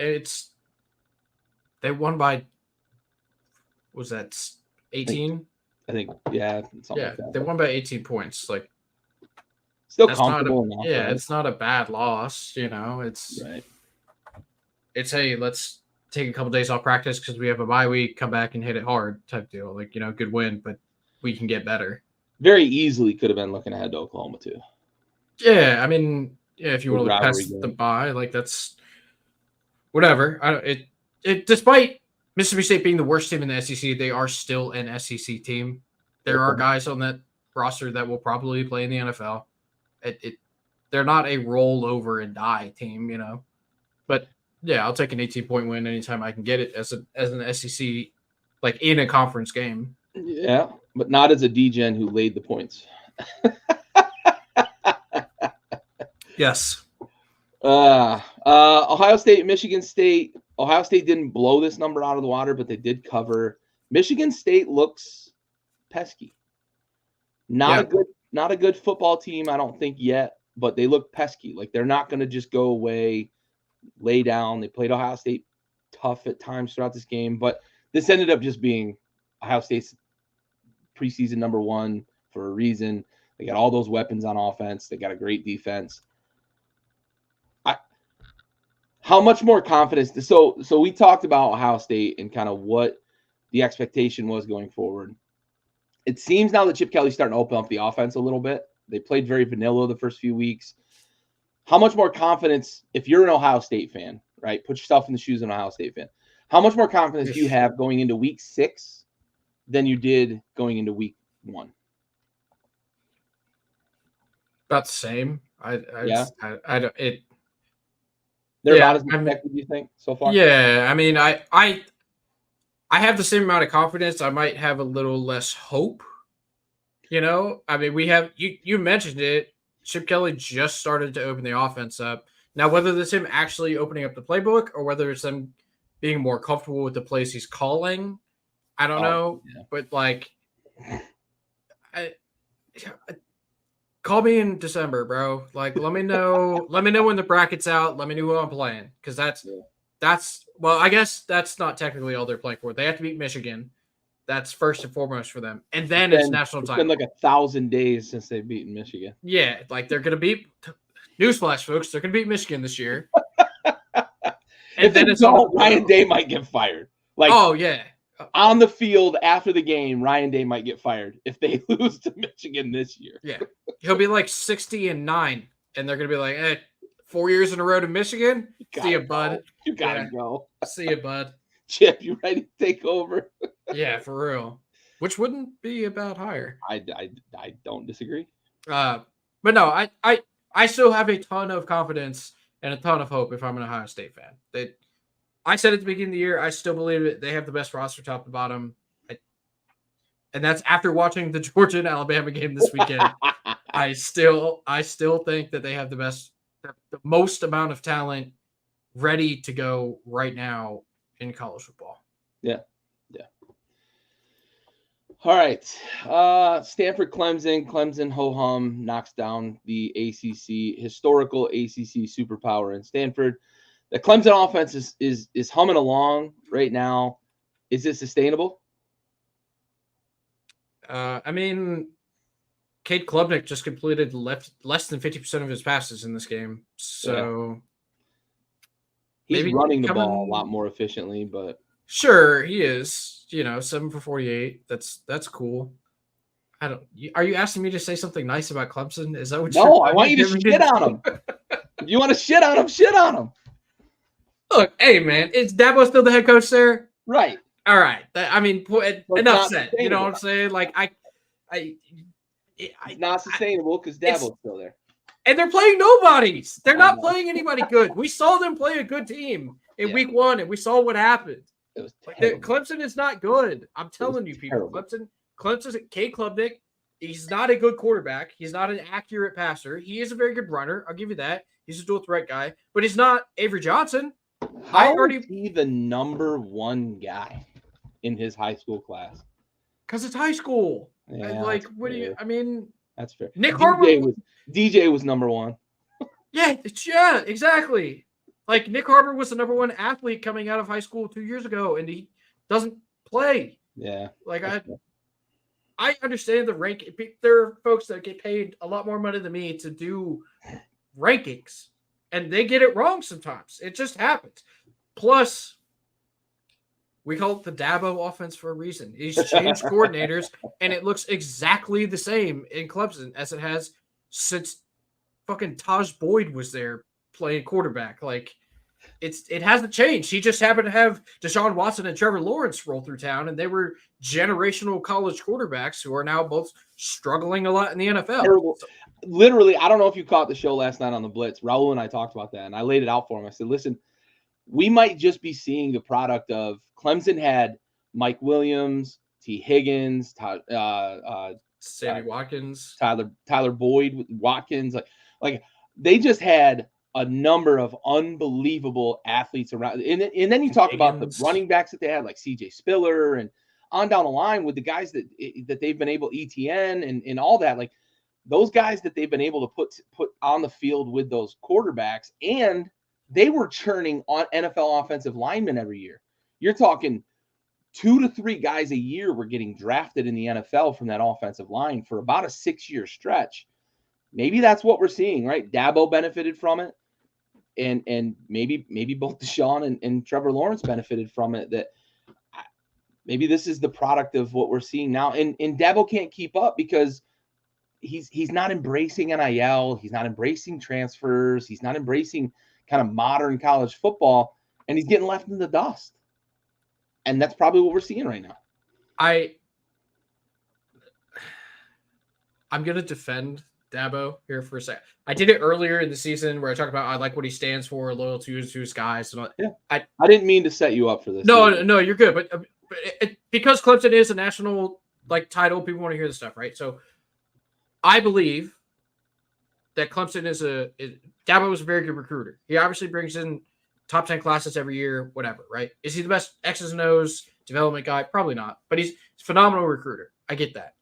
they won by was that 18? I think yeah, something Yeah, like that. they won by 18 points. Like Still that's comfortable enough. Yeah, right? it's not a bad loss. It's Right. it's hey, let's take a couple days off practice because we have a bye week. Come back and hit it hard type deal. Like good win, but we can get better. Very easily could have been looking ahead to Oklahoma too. Yeah, I mean, yeah, if you want to look rivalry past game. the bye, like that's whatever. It despite Mississippi State being the worst team in the SEC, they are still an SEC team. There are guys on that roster that will probably play in the NFL. They're not a roll over and die team, But yeah, I'll take an 18-point win anytime I can get it as an SEC, like in a conference game. Yeah, but not as a DGen who laid the points. Yes. Ohio State, Michigan State. Ohio State didn't blow this number out of the water, but they did cover. Michigan State looks pesky. Not a good football team, I don't think yet, but they look pesky. Like they're not going to just go away, lay down. They played Ohio State tough at times throughout this game, but this ended up just being Ohio State's preseason number 1 for a reason. They got all those weapons on offense. They got a great defense. How much more confidence? So we talked about Ohio State and kind of what the expectation was going forward. It seems now that Chip Kelly's starting to open up the offense a little bit. They played very vanilla the first few weeks. How much more confidence, if you're an Ohio State fan, right? Put yourself in the shoes of an Ohio State fan. How much more confidence do you have going into week 6 than you did going into week 1? About the same. I don't. They're about as effective, you think, so far? Yeah, I mean, I have the same amount of confidence. I might have a little less hope. I mean, we have you mentioned it. Chip Kelly just started to open the offense up. Now, whether it's him actually opening up the playbook or whether it's them being more comfortable with the plays he's calling, I don't know. Yeah. But like, call me in December, bro. Like, let me know. Let me know when the bracket's out. Let me know who I'm playing because that's well, I guess that's not technically all they're playing for. They have to beat Michigan. That's first and foremost for them, and then it's national title. It's been like 1,000 days since they've beaten Michigan. Yeah, like they're gonna beat. Newsflash, folks, they're gonna beat Michigan this year. And then it's all Ryan Day might get fired. Like, oh yeah. On the field after the game, Ryan Day might get fired if they lose to Michigan this year. Yeah. He'll be like 60-9, and they're going to be like, hey, 4 years in a row to Michigan? See you, bud. You got to go. See you, bud. Chip, you ready to take over? Yeah, for real. Which wouldn't be about higher. I don't disagree. But no, I still have a ton of confidence and a ton of hope if I'm an Ohio State fan. I said at the beginning of the year, I still believe it. They have the best roster top to bottom. And that's after watching the Georgia and Alabama game this weekend. I still think that they have the most amount of talent ready to go right now in college football. Yeah. All right. Stanford, Clemson, ho-hum knocks down the historical ACC superpower in Stanford. The Clemson offense is humming along right now. Is it sustainable? I mean, Cade Klubnik just completed less than 50% of his passes in this game. So he's running the ball a lot more efficiently, but sure, he is. 7 for 48. That's cool. Are you asking me to say something nice about Clemson? Is that what No, I want you to shit on him. If you want to shit on him, shit on him. Look, hey man, is Dabo still the head coach there? Right. All right. Enough said. You know what I'm saying? Like it's not sustainable because Dabo's still there. And they're playing nobodies. They're not playing anybody good. We saw them play a good team in week 1, and we saw what happened. It was Clemson is not good. I'm telling you, people. Clemson's Cade Klubnik. He's not a good quarterback. He's not an accurate passer. He is a very good runner. I'll give you that. He's a dual threat guy, but he's not Avery Johnson. How is he the number 1 guy in his high school class? Because it's high school. Yeah, like, what do you? I mean, that's fair. Nick Harbor DJ was number 1. Yeah, exactly. Like Nick Harbor was the number 1 athlete coming out of high school 2 years ago, and he doesn't play. Yeah. Like I understand the rank. There are folks that get paid a lot more money than me to do rankings, and they get it wrong sometimes. It just happens. Plus, we call it the Dabo offense for a reason. He's changed coordinators, and it looks exactly the same in Clemson as it has since fucking Taj Boyd was there playing quarterback. Like, it hasn't changed. He just happened to have Deshaun Watson and Trevor Lawrence roll through town, and they were generational college quarterbacks who are now both struggling a lot in the NFL. Terrible. Literally, I don't know if you caught the show last night on the Blitz. Raul and I talked about that, and I laid it out for him. I said, listen, we might just be seeing the product of Clemson had Mike Williams, T. Higgins, Sammy Watkins, Tyler Boyd, Watkins. Like they just had a number of unbelievable athletes around. And then you talk about the running backs that they had, like CJ Spiller and on down the line with the guys that they've been able, ETN and all that. Like those guys that they've been able to put on the field with those quarterbacks, and they were churning on NFL offensive linemen every year. You're talking 2 to 3 guys a year were getting drafted in the NFL from that offensive line for about a 6-year stretch. Maybe that's what we're seeing, right? Dabo benefited from it. And maybe both Deshaun and Trevor Lawrence benefited from it. That maybe this is the product of what we're seeing now. And Dabo can't keep up because he's not embracing NIL. He's not embracing transfers. He's not embracing kind of modern college football, and he's getting left in the dust. And that's probably what we're seeing right now. I'm going to defend Dabo here for a second. I did it earlier in the season where I talked about I like what he stands for, loyal to his guys. And yeah. I didn't mean to set you up for this. No, you're good. But because Clemson is a national title, people want to hear this stuff, right? So I believe that Clemson Dabo is a very good recruiter. He obviously brings in top 10 classes every year, whatever, right? Is he the best X's and O's development guy? Probably not, but he's a phenomenal recruiter. I get that.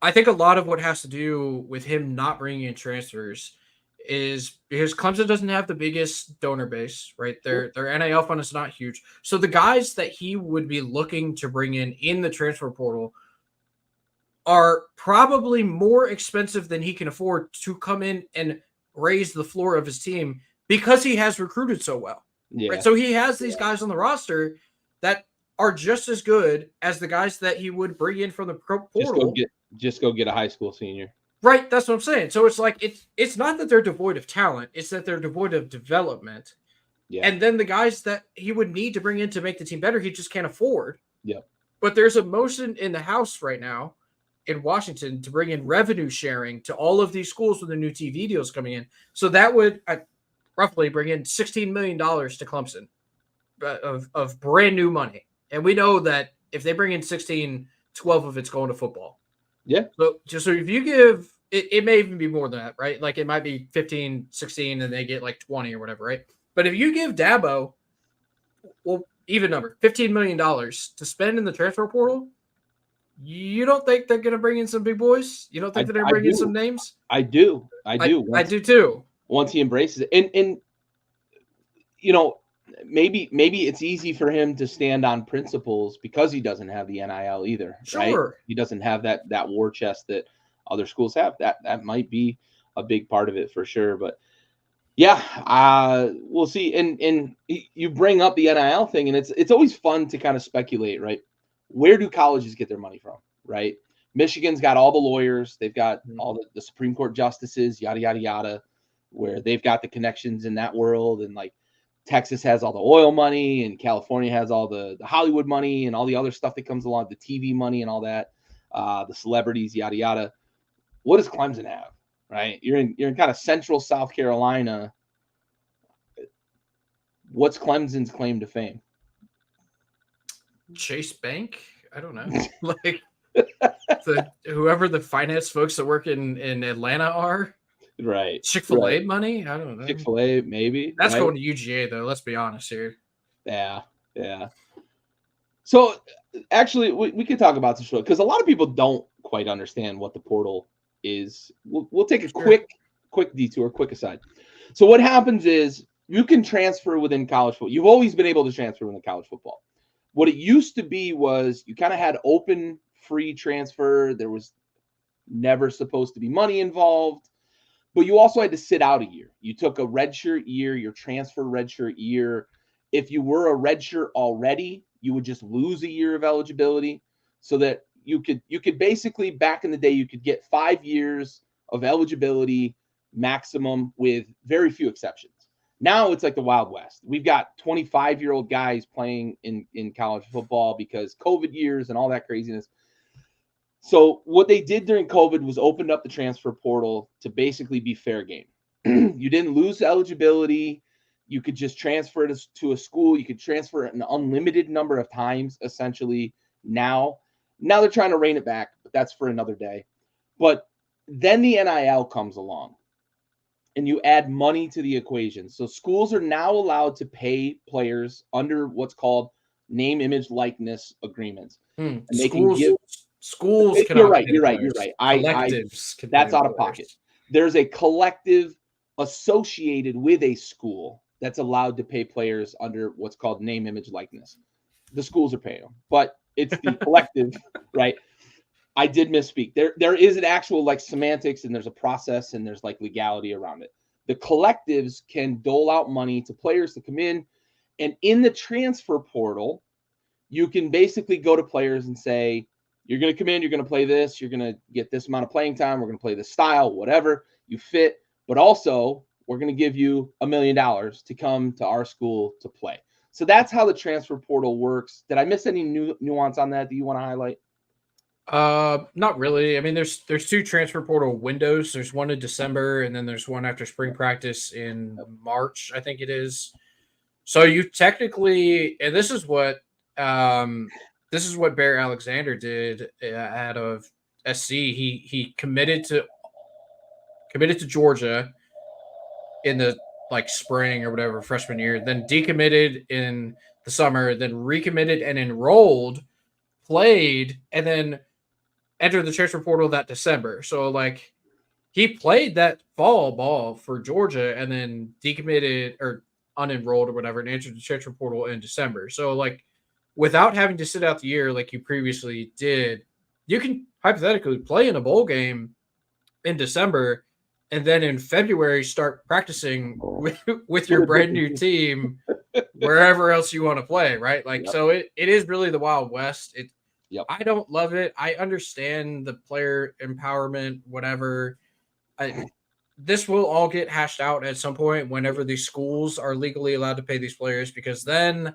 I think a lot of what has to do with him not bringing in transfers is because Clemson doesn't have the biggest donor base, right? Their NIL fund is not huge. So the guys that he would be looking to bring in the transfer portal are probably more expensive than he can afford to come in and raise the floor of his team because he has recruited so well. Yeah. Right? So he has these guys on the roster that are just as good as the guys that he would bring in from the portal. Just go get a high school senior. Right, that's what I'm saying. So it's like it's not that they're devoid of talent, it's that they're devoid of development. Yeah. And then the guys that he would need to bring in to make the team better, he just can't afford. Yep. But there's a motion in the House right now in Washington to bring in revenue sharing to all of these schools with the new TV deals coming in. So that would roughly bring in $16 million to Clemson of brand new money. And we know that if they bring in 16, 12 of it's going to football. Yeah. So if you give it may even be more than that, right? Like it might be 15, 16, and they get like 20 or whatever, right? But if you give Dabo, well, even number, $15 million to spend in the transfer portal, you don't think they're going to bring in some big boys? You don't think they're going to bring in some names? I do. I do too. Once he embraces it. And maybe it's easy for him to stand on principles because he doesn't have the NIL either, right? He doesn't have that war chest that other schools have. That might be a big part of it for sure. But yeah, we'll see. And you bring up the NIL thing, and it's always fun to kind of speculate, right? Where do colleges get their money from, right? Michigan's got all the lawyers. They've got all the Supreme Court justices, yada, yada, yada, where they've got the connections in that world. And like Texas has all the oil money, and California has all the Hollywood money and all the other stuff that comes along, the TV money and all that, the celebrities, yada, yada. What does Clemson have, right? You're in kind of central South Carolina. What's Clemson's claim to fame? Chase Bank? I don't know. Like whoever the finance folks that work in Atlanta are. Right. Chick-fil-A money? I don't know. Chick-fil-A, maybe. That's going to UGA, though. Let's be honest here. Yeah. So, actually, we could talk about this because a lot of people don't quite understand what the portal is. We'll take a quick detour, quick aside. So, what happens is you can transfer within college football. You've always been able to transfer within college football. What it used to be was you kind of had open, free transfer. There was never supposed to be money involved. But you also had to sit out a year. You took a redshirt year, your transfer redshirt year. If you were a redshirt already, you would just lose a year of eligibility, so that you could basically, back in the day, you could get 5 years of eligibility maximum with very few exceptions. Now it's like the Wild West. We've got 25-year-old guys playing in college football because COVID years and all that craziness. So what they did during COVID was opened up the transfer portal to basically be fair game. You didn't lose eligibility. You could just transfer it to a school. You could transfer it an unlimited number of times, essentially. Now they're trying to rein it back, but that's for another day. But then the NIL comes along, and you add money to the equation. So schools are now allowed to pay players under what's called name, image, likeness agreements. And they schools can. You're right. Collectives that's out of pocket. There's a collective associated with a school that's allowed to pay players under what's called name, image, likeness. The schools are paying them, but it's the collective, right? I did misspeak. There is an actual like semantics, and there's a process, and there's like legality around it. The collectives can dole out money to players to come in, and in the transfer portal, you can basically go to players and say, you're going to come in, you're going to play this, you're going to get this amount of playing time, we're going to play this style, whatever you fit, but also we're going to give you $1 million to come to our school to play. So that's how the transfer portal works. Did I miss any nuance on that you want to highlight? Not really. I mean, there's 2 transfer portal windows. There's one in December, and then there's one after spring practice in March, I think it is. So you technically, and this is what Bear Alexander did out of SC. He committed to Georgia in the like spring or whatever freshman year, then decommitted in the summer, then recommitted and enrolled, played, and then entered the transfer portal that December. So like he played that fall ball for Georgia and then decommitted or unenrolled or whatever and entered the transfer portal in December. So like without having to sit out the year like you previously did, you can hypothetically play in a bowl game in December and then in February start practicing with your brand new team wherever else you want to play, right? Like, so it is really the Wild West. I don't love it. I understand the player empowerment, whatever. This will all get hashed out at some point whenever these schools are legally allowed to pay these players, because then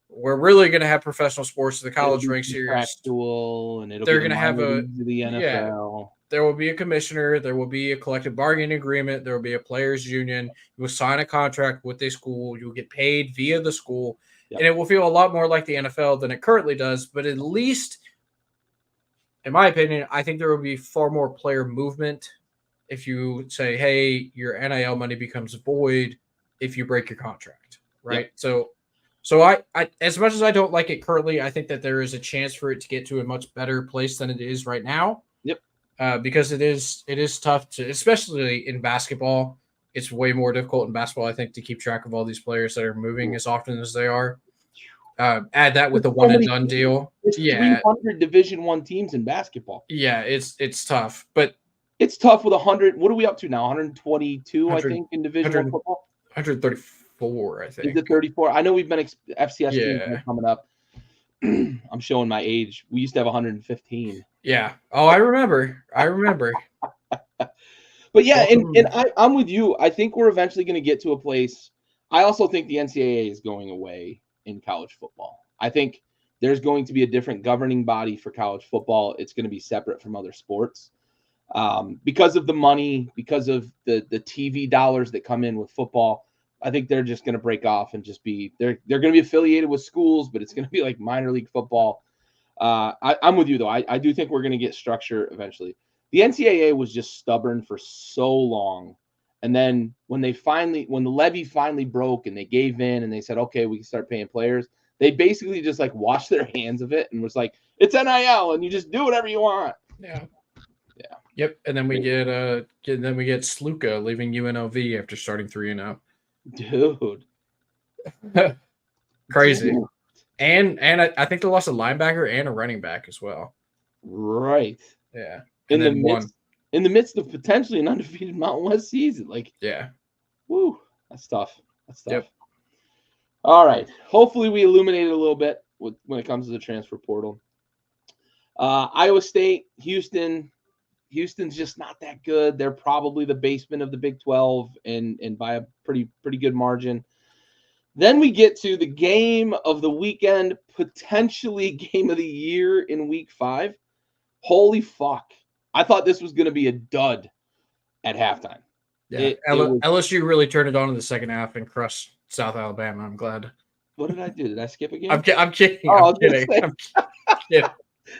we're really going to have professional sports, the It'll college be ranks here. contractual, and it'll be They're the going to have minor a leagues of the yeah. NFL. There will be a commissioner. There will be a collective bargaining agreement. There will be a players' union. You will sign a contract with a school. You will get paid via the school, Yep. and it will feel a lot more like the NFL than it currently does. But at least, in my opinion, I think there will be far more player movement if you say, "Hey, your NIL money becomes void if you break your contract." Right. Yep. So I, as much as I don't like it currently, I think that there is a chance for it to get to a much better place than it is right now. Yep. Because it is tough to, especially in basketball. It's way more difficult in basketball, I think, to keep track of all these players that are moving as often as they are. Add that with the one and done deal. There's 300 Division I teams in basketball. Yeah, it's tough, but it's tough with 100. What are we up to now? 122, I think, in Division I football. 134, I think. Is it 34? I know we've been FCS teams coming up. I'm showing my age. We used to have 115. Yeah. Oh, I remember. But yeah, and I'm with you. I think we're eventually going to get to a place. I also think the NCAA is going away in college football. I think there's going to be a different governing body for college football. It's going to be separate from other sports because of the money, because of the TV dollars that come in with football. I think they're just going to break off and just be they're going to be affiliated with schools, but it's going to be like minor league football. I'm with you though. I do think we're going to get structure eventually. The NCAA was just stubborn for so long. And then when the levy finally broke and they gave in and they said, okay, we can start paying players, they basically just like washed their hands of it and was like, it's NIL and you just do whatever you want. Yeah. Yep. And then we get Sluka leaving UNLV after starting 3-0. Dude. Crazy. Dude. And I think they lost a linebacker and a running back as well. Right. Yeah. In the midst of potentially an undefeated Mountain West season. Like, yeah. Woo. That's tough. Yep. All right. Hopefully we illuminated a little bit when it comes to the transfer portal. Iowa State, Houston's just not that good. They're probably the basement of the Big 12 and by a pretty good margin. Then we get to the game of the weekend, potentially game of the year in week 5. Holy fuck. I thought this was going to be a dud at halftime. Yeah, LSU really turned it on in the second half and crushed South Alabama. I'm glad. What did I do? Did I skip a game? I'm kidding. I'm kidding. Did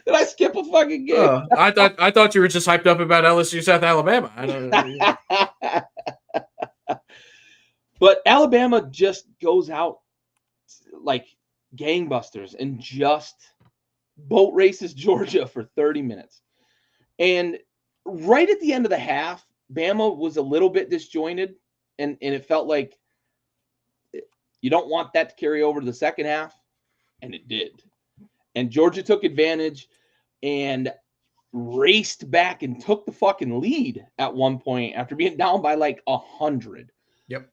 I skip a fucking game? I thought you were just hyped up about LSU South Alabama. I don't know. But Alabama just goes out like gangbusters and just boat races Georgia for 30 minutes. And right at the end of the half, Bama was a little bit disjointed, and it felt like you don't want that to carry over to the second half, and it did. And Georgia took advantage and raced back and took the fucking lead at one point after being down by like 100. Yep.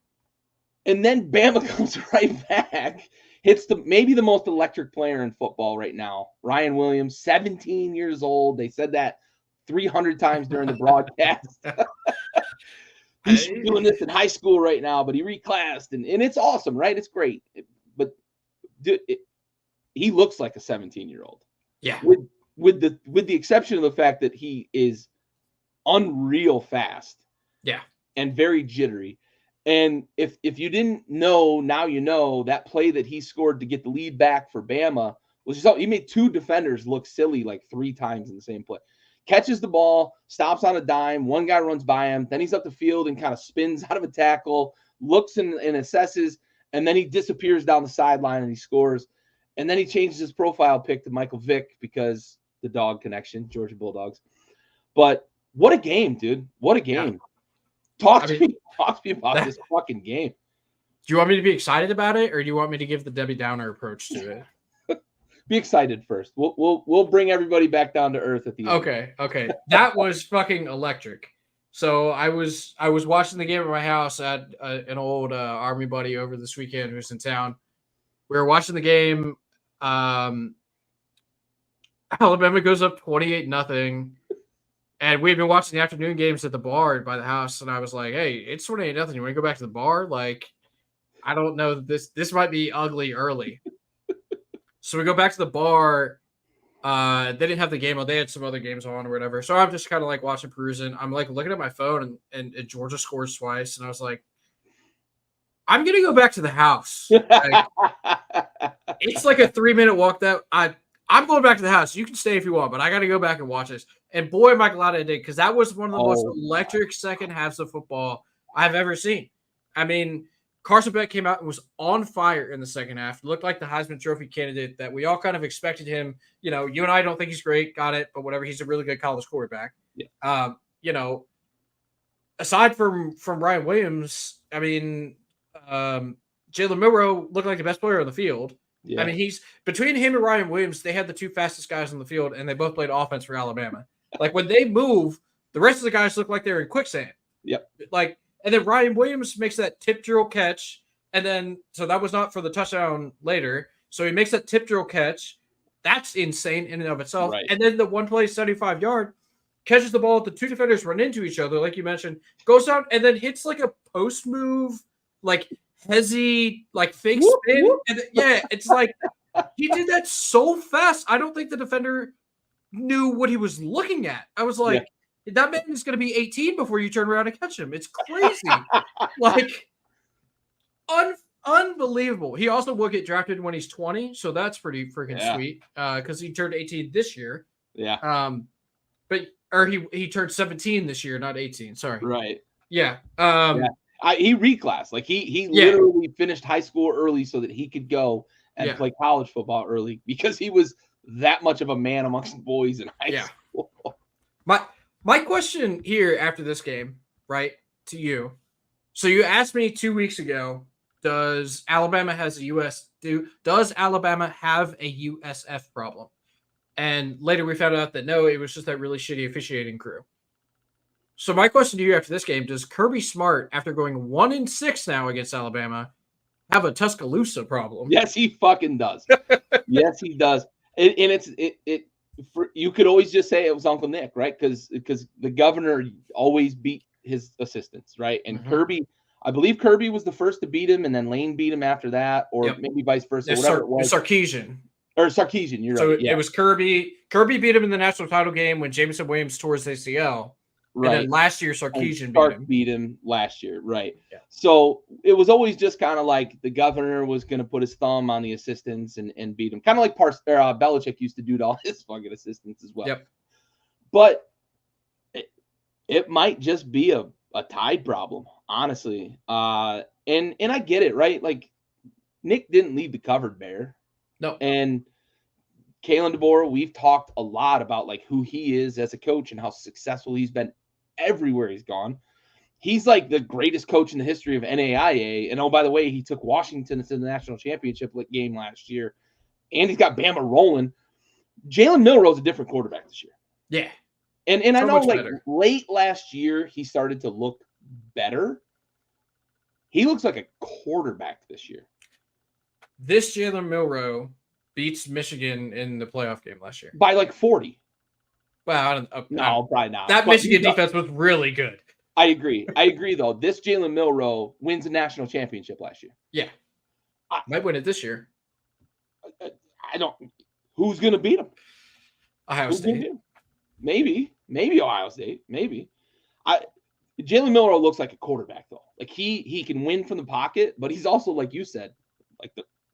And then Bama comes right back, hits maybe the most electric player in football right now, Ryan Williams, 17 years old. They said that 300 times during the broadcast. He's doing this in high school right now, but he reclassed, and it's awesome, right? It's great. But dude, he looks like a 17-year-old. Yeah. With the exception of the fact that he is unreal fast. Yeah. And very jittery. And if you didn't know, now you know that play that he scored to get the lead back for Bama was just, he made 2 defenders look silly like 3 times in the same play. Catches the ball, stops on a dime, one guy runs by him, then he's up the field and kind of spins out of a tackle, looks and assesses, and then he disappears down the sideline and he scores. And then he changes his profile pic to Michael Vick because the dog connection, Georgia Bulldogs. But what a game, dude. What a game. Yeah. Talk to me about this fucking game. Do you want me to be excited about it, or do you want me to give the Debbie Downer approach to it? Be excited first. We'll bring everybody back down to earth at the end. Okay. That was fucking electric. So I was watching the game at my house at an old Army buddy over this weekend who's in town. We were watching the game. Alabama goes up 28-0. And we've been watching the afternoon games at the bar by the house, and I was like, "Hey, it's 28-0. You want to go back to the bar? Like, I don't know. This might be ugly early." So we go back to the bar. They didn't have the game on. They had some other games on or whatever. So I'm just kind of like watching, perusing. I'm like looking at my phone, and Georgia scores twice, and I was like, I'm gonna go back to the house. Like, it's like a 3-minute walk that I'm going back to the house. You can stay if you want, but I got to go back and watch this. And boy, am I glad I did, because that was one of the most electric second halves of football I've ever seen. I mean, Carson Beck came out and was on fire in the second half. Looked like the Heisman Trophy candidate that we all kind of expected him. You know, you and I don't think he's great, got it, but whatever. He's a really good college quarterback. Yeah. You know, aside from Ryan Williams, I mean, Jalen Milroe looked like the best player on the field. Yeah. I mean, he's between him and Ryan Williams, they had the two fastest guys on the field, and they both played offense for Alabama. Like, when they move, the rest of the guys look like they're in quicksand. Yep. Like, and then Ryan Williams makes that tip drill catch, and then so that was not for the touchdown later. So he makes that tip drill catch. That's insane in and of itself. Right. And then the one play 75-yard catches the ball. The two defenders run into each other, like you mentioned, goes down and then hits like a post move, like hezzy, like fake spin. And yeah, it's like he did that so fast. I don't think the defender knew what he was looking at. I was like, that man is going to be 18 before you turn around and catch him. It's crazy. Like, unbelievable. He also will get drafted when he's 20, so that's pretty freaking sweet, because he turned 18 this year. Yeah. Or he turned 17 this year, not 18. Sorry. Right. Yeah. He reclassed. Like he literally finished high school early so that he could go and play college football early, because he was that much of a man amongst boys in high school. My question here after this game, right, to you. So you asked me 2 weeks ago, does Alabama have a USF problem? And later we found out that no, it was just that really shitty officiating crew. So my question to you after this game, does Kirby Smart, after going 1-6 now against Alabama, have a Tuscaloosa problem? Yes, he fucking does. Yes, he does. And you could always just say it was Uncle Nick, right? Because the governor always beat his assistants, right? And Kirby, I believe Kirby was the first to beat him, and then Lane beat him after that, or maybe vice versa, whatever it was. Sarkisian. Or Sarkisian, you're right. So it was Kirby. Kirby beat him in the national title game when Jameson Williams tore his ACL. Right. And then last year, Sarkisian beat him last year, right? Yeah. So it was always just kind of like the governor was going to put his thumb on the assistants and beat him, kind of like Belichick used to do to all his fucking assistants as well. Yep. But it might just be a tide problem, honestly. And I get it, right? Like, Nick didn't leave the cupboard bare. No. And Kalen DeBoer, we've talked a lot about like who he is as a coach and how successful he's been everywhere he's gone. He's like the greatest coach in the history of NAIA. And oh, by the way, he took Washington to the national championship game last year. And he's got Bama rolling. Jalen Milroe's a different quarterback this year. Yeah. And I know like late last year, he started to look better. He looks like a quarterback this year. This Jalen Milroe beats Michigan in the playoff game last year by like 40. Well, no, probably not. That Michigan defense was really good. I agree, though. This Jalen Milroe wins a national championship last year. Yeah. Might win it this year. I don't. Who's going to beat him? Ohio State. Maybe Ohio State. Maybe. Jalen Milroe looks like a quarterback, though. Like he can win from the pocket, but he's also, like you said, like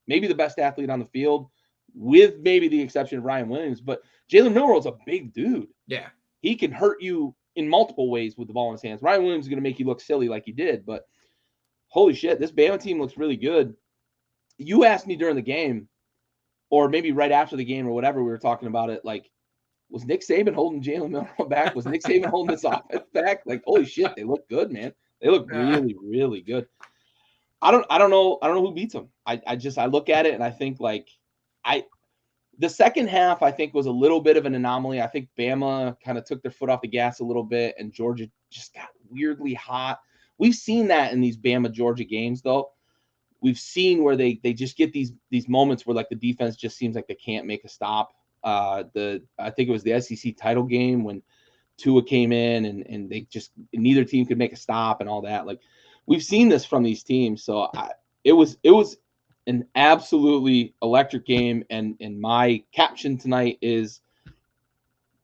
maybe the best athlete on the field, with maybe the exception of Ryan Williams. But Jalen Milroe's a big dude. Yeah. He can hurt you in multiple ways with the ball in his hands. Ryan Williams is going to make you look silly like he did, but holy shit, this Bama team looks really good. You asked me during the game, or maybe right after the game or whatever, we were talking about it, like, was Nick Saban holding Jalen Milroe back? Was Nick Saban holding this offense back? Like, holy shit, they look good, man. They look really, really good. I don't know who beats them. I look at it and I think the second half I think was a little bit of an anomaly. I think Bama kind of took their foot off the gas a little bit and Georgia just got weirdly hot. We've seen that in these Bama Georgia games though. We've seen where they just get these moments where like the defense just seems like they can't make a stop. I think it was the SEC title game when Tua came in and they just neither team could make a stop and all that. Like we've seen this from these teams. So it was an absolutely electric game. And my caption tonight is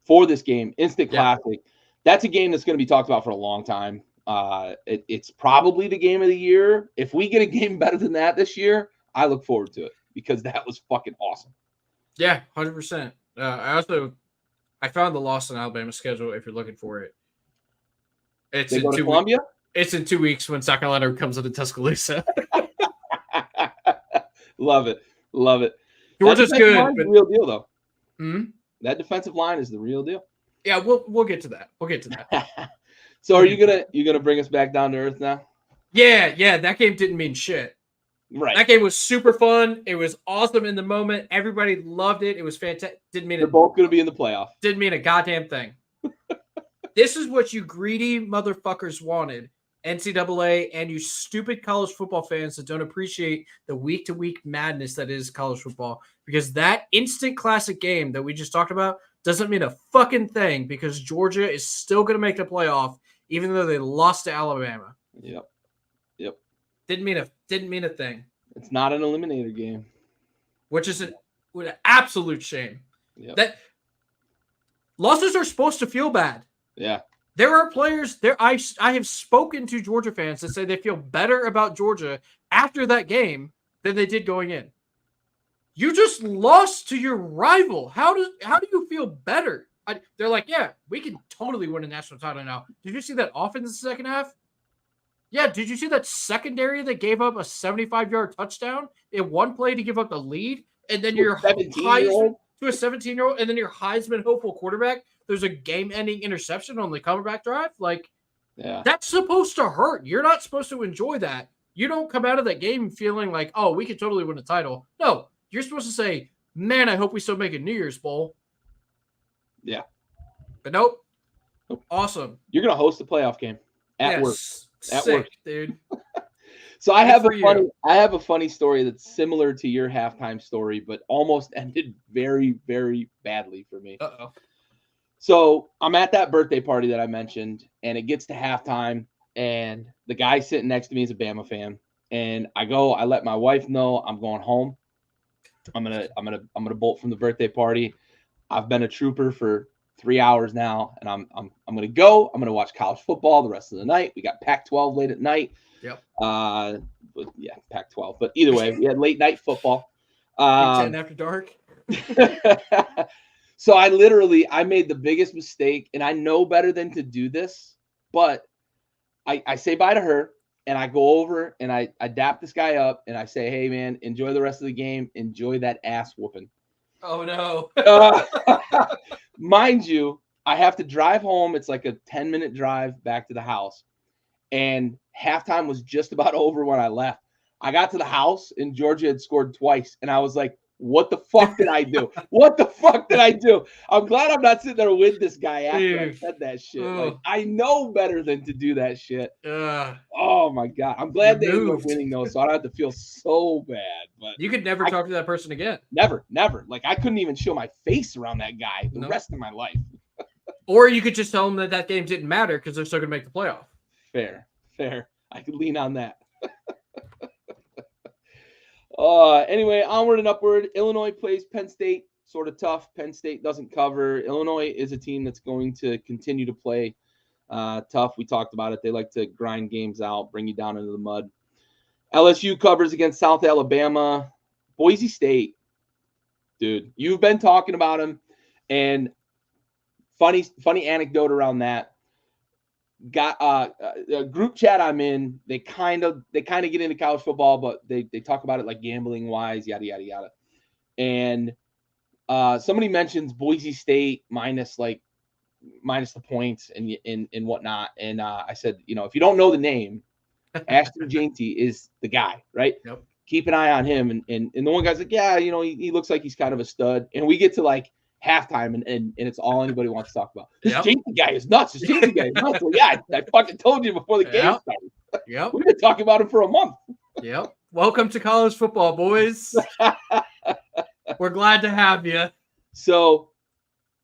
for this game, instant classic. That's a game that's going to be talked about for a long time. It's probably the game of the year. If we get a game better than that this year, I look forward to it because that was fucking awesome. Yeah, 100%. I found the Lost in Alabama schedule if you're looking for it. It's they in go to Columbia? It's in 2 weeks when South Carolina comes into Tuscaloosa. Love it. Love it. Georgia's good. But... the real deal, though. Hmm? That defensive line is the real deal. Yeah, we'll get to that. We'll get to that. So are you gonna bring us back down to earth now? Yeah. That game didn't mean shit. Right. That game was super fun. It was awesome in the moment. Everybody loved it. It was fantastic. They're both gonna be in the playoff. Didn't mean a goddamn thing. This is what you greedy motherfuckers wanted. NCAA and you stupid college football fans that don't appreciate the week-to-week madness that is college football. Because that instant classic game that we just talked about doesn't mean a fucking thing because Georgia is still going to make the playoff even though they lost to Alabama. Yep. Didn't mean a thing. It's not an eliminator game. Which is an absolute shame. Yep. That losses are supposed to feel bad. Yeah. There are players there. I have spoken to Georgia fans that say they feel better about Georgia after that game than they did going in. You just lost to your rival. How do you feel better? They're like, yeah, we can totally win a national title now. Did you see that offense in the second half? Yeah, did you see that secondary that gave up a 75-yard touchdown in one play to give up the lead? And then your 17-year-old to a 17-year-old, and then your Heisman hopeful quarterback, there's a game-ending interception on the comeback drive. Like, yeah, that's supposed to hurt. You're not supposed to enjoy that. You don't come out of that game feeling like, oh, we could totally win a title. No, you're supposed to say, man, I hope we still make a New Year's Bowl. Yeah. But nope. Awesome. You're going to host a playoff game at work. At sick, work. Dude. So I have a funny story that's similar to your halftime story, but almost ended very, very badly for me. Uh-oh. So I'm at that birthday party that I mentioned, and it gets to halftime, and the guy sitting next to me is a Bama fan. And I let my wife know I'm going home. I'm gonna bolt from the birthday party. I've been a trooper for 3 hours now, and I'm gonna go. I'm gonna watch college football the rest of the night. We got Pac-12 late at night. Yep. But yeah, Pac-12. But either way, we had late night football. 10 after dark. So I made the biggest mistake, and I know better than to do this, but I say bye to her, and I go over and I dap this guy up, and I say, hey man, enjoy the rest of the game, enjoy that ass whooping. Oh no. Mind you, I have to drive home. It's like a 10-minute drive back to the house. And halftime was just about over when I left. I got to the house and Georgia had scored twice. And I was like, what the fuck did I do? What the fuck did I do? I'm glad I'm not sitting there with this guy after I said that shit. Like, I know better than to do that shit. Oh my God. I'm glad they ended up winning though, so I don't have to feel so bad. But you could never talk to that person again. Never. Like I couldn't even show my face around that guy the rest of my life. Or you could just tell them that game didn't matter because they're still gonna make the playoff. Fair. I could lean on that. Anyway, onward and upward. Illinois plays Penn State. Sort of tough. Penn State doesn't cover. Illinois is a team that's going to continue to play tough. We talked about it. They like to grind games out, bring you down into the mud. LSU covers against South Alabama. Boise State. Dude, you've been talking about them. And funny anecdote around that. Got a group chat I'm in. They kind of get into college football, but they talk about it like gambling wise, yada yada yada. And somebody mentions Boise State minus the points and whatnot. And I said, if you don't know the name, Ashton Jainty is the guy, right? Yep. Keep an eye on him. And the one guy's like, yeah, he looks like he's kind of a stud. And we get to like halftime and it's all anybody wants to talk about. This Jainty guy is nuts. This Jainty guy is nuts. Well, yeah, I fucking told you before the game started. Yep. We've been talking about him for a month. Yep. Welcome to college football, boys. We're glad to have you. So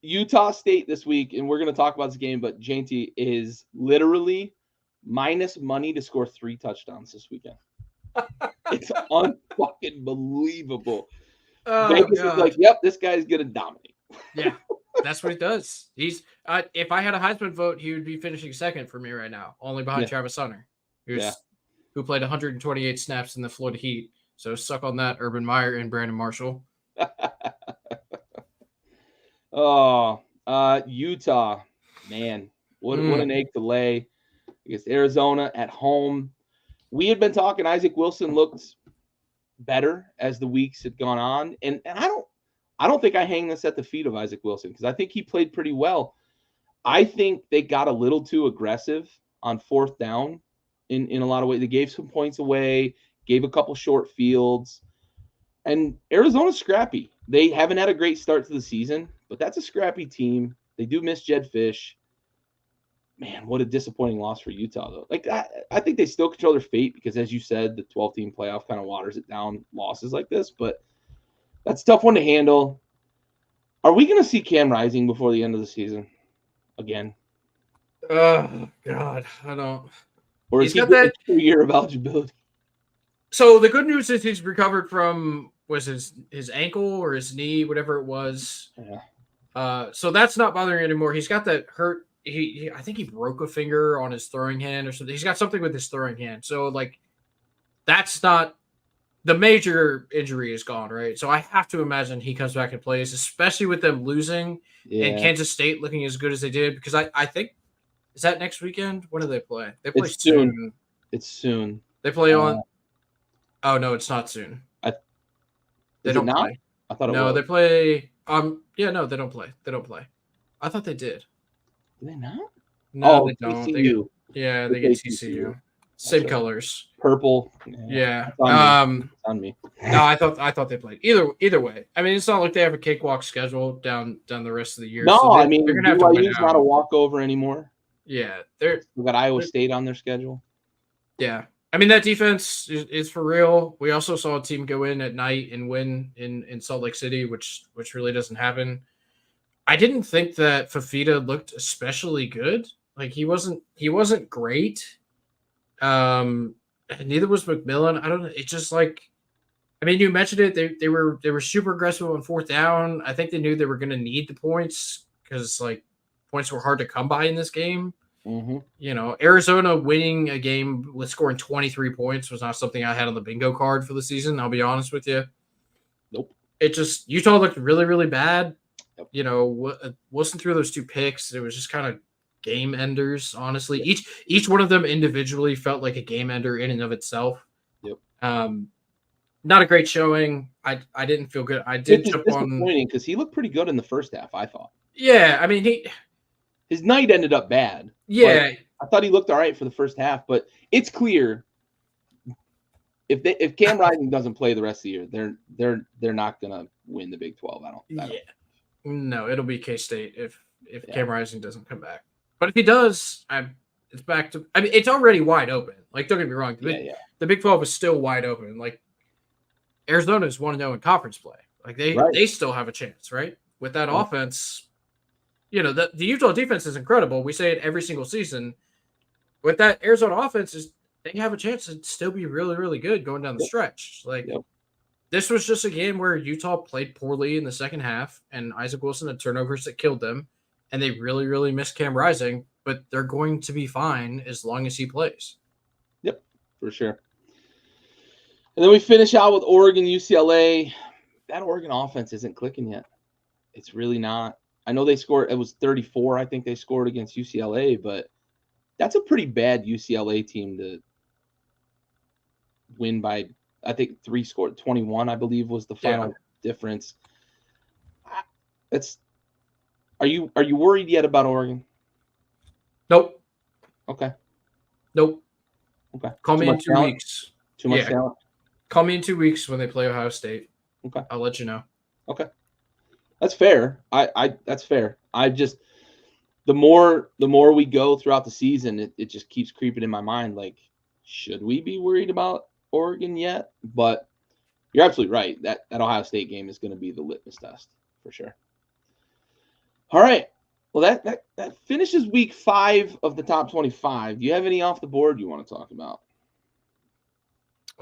Utah State this week, and we're going to talk about this game, but Jainty is literally minus money to score 3 touchdowns this weekend. It's unfucking believable. Oh Vegas is god. like, yep, this guy's gonna dominate. Yeah, that's what he does. He's if I had a Heisman vote, he would be finishing second for me right now, only behind Yeah. Travis Hunter, Yeah. who played 128 snaps in the Florida Heat. So suck on that, Urban Meyer and Brandon Marshall. Oh, Utah, man, what an egg to lay against Arizona at home. We had been talking. Isaac Wilson looked better as the weeks had gone on, and I don't think I hang this at the feet of Isaac Wilson because I think he played pretty well. I think they got a little too aggressive on fourth down in a lot of ways. They gave some points away, gave a couple short fields, and Arizona's scrappy. They haven't had a great start to the season, but that's a scrappy team. They do miss Jed Fish. Man, what a disappointing loss for Utah, though. Like, I think they still control their fate because, as you said, the 12-team playoff kind of waters it down, losses like this. But that's a tough one to handle. Are we going to see Cam Rising before the end of the season again? Oh god, I don't. Or is he getting a 2-year of eligibility? So the good news is he's recovered from his ankle or his knee, whatever it was. Yeah. So that's not bothering anymore. He's got that hurt. I think he broke a finger on his throwing hand or something. He's got something with his throwing hand. So like, that's not the major injury is gone, right? So I have to imagine he comes back and plays, especially with them losing and Kansas State looking as good as they did. Because I think is that next weekend? When do they play? They play soon. It's soon. They play on. Oh no, it's not soon. They don't play. I thought it was. No, they play. Yeah, no, they don't play. They don't play. I thought they did. Do they not? No, they don't. TCU. They get TCU. Same colors. Purple. Yeah. On me. No, I thought they played. Either way. I mean, it's not like they have a cakewalk schedule down the rest of the year. No, so I mean, they're gonna have to win BYU's not a walkover anymore. Yeah, they've got Iowa State on their schedule. Yeah. I mean, that defense is for real. We also saw a team go in at night and win in Salt Lake City, which really doesn't happen. I didn't think that Fafita looked especially good. Like he wasn't great. Neither was McMillan. I don't know. It's just like, I mean, you mentioned it. They were super aggressive on fourth down. I think they knew they were going to need the points because like points were hard to come by in this game. Mm-hmm. You know, Arizona winning a game with scoring 23 points was not something I had on the bingo card for the season. I'll be honest with you. Nope. It just, Utah looked really, really bad. Yep. You know, Wilson threw those 2 picks. It was just kind of game enders, honestly. Yep. Each one of them individually felt like a game ender in and of itself. Yep. Not a great showing. I didn't feel good. I did jump on. Disappointing because he looked pretty good in the first half, I thought. Yeah, I mean, his night ended up bad. Yeah. I thought he looked all right for the first half, but it's clear if Cam Rising doesn't play the rest of the year, they're not gonna win the Big 12. I don't. No, it'll be K-State if Cam Rising doesn't come back. But if he does, it's back to. I mean, it's already wide open. Like, don't get me wrong. The Big 12 is still wide open. Like, Arizona's 1-0 in conference play. Like they still have a chance, right? With that offense. You know, the Utah defense is incredible. We say it every single season. With that Arizona offense, they have a chance to still be really, really good going down the stretch. Like, this was just a game where Utah played poorly in the second half, and Isaac Wilson had turnovers that killed them, and they really, really missed Cam Rising, but they're going to be fine as long as he plays. Yep, for sure. And then we finish out with Oregon, UCLA. That Oregon offense isn't clicking yet. It's really not. I know they scored, it was 34, I think they scored against UCLA, but that's a pretty bad UCLA team to win by, I think 3 scored. 21, I believe, was the final difference. Are you worried yet about Oregon? Nope. Okay. Nope. Okay. Call me in 2 weeks. Too much talent? Call me in 2 weeks when they play Ohio State. Okay. I'll let you know. Okay. That's fair. That's fair. I just the more we go throughout the season, it just keeps creeping in my mind. Like, should we be worried about Oregon yet? But you're absolutely right. That Ohio State game is going to be the litmus test for sure. All right. Well, that finishes week 5 of the top 25. Do you have any off the board you want to talk about?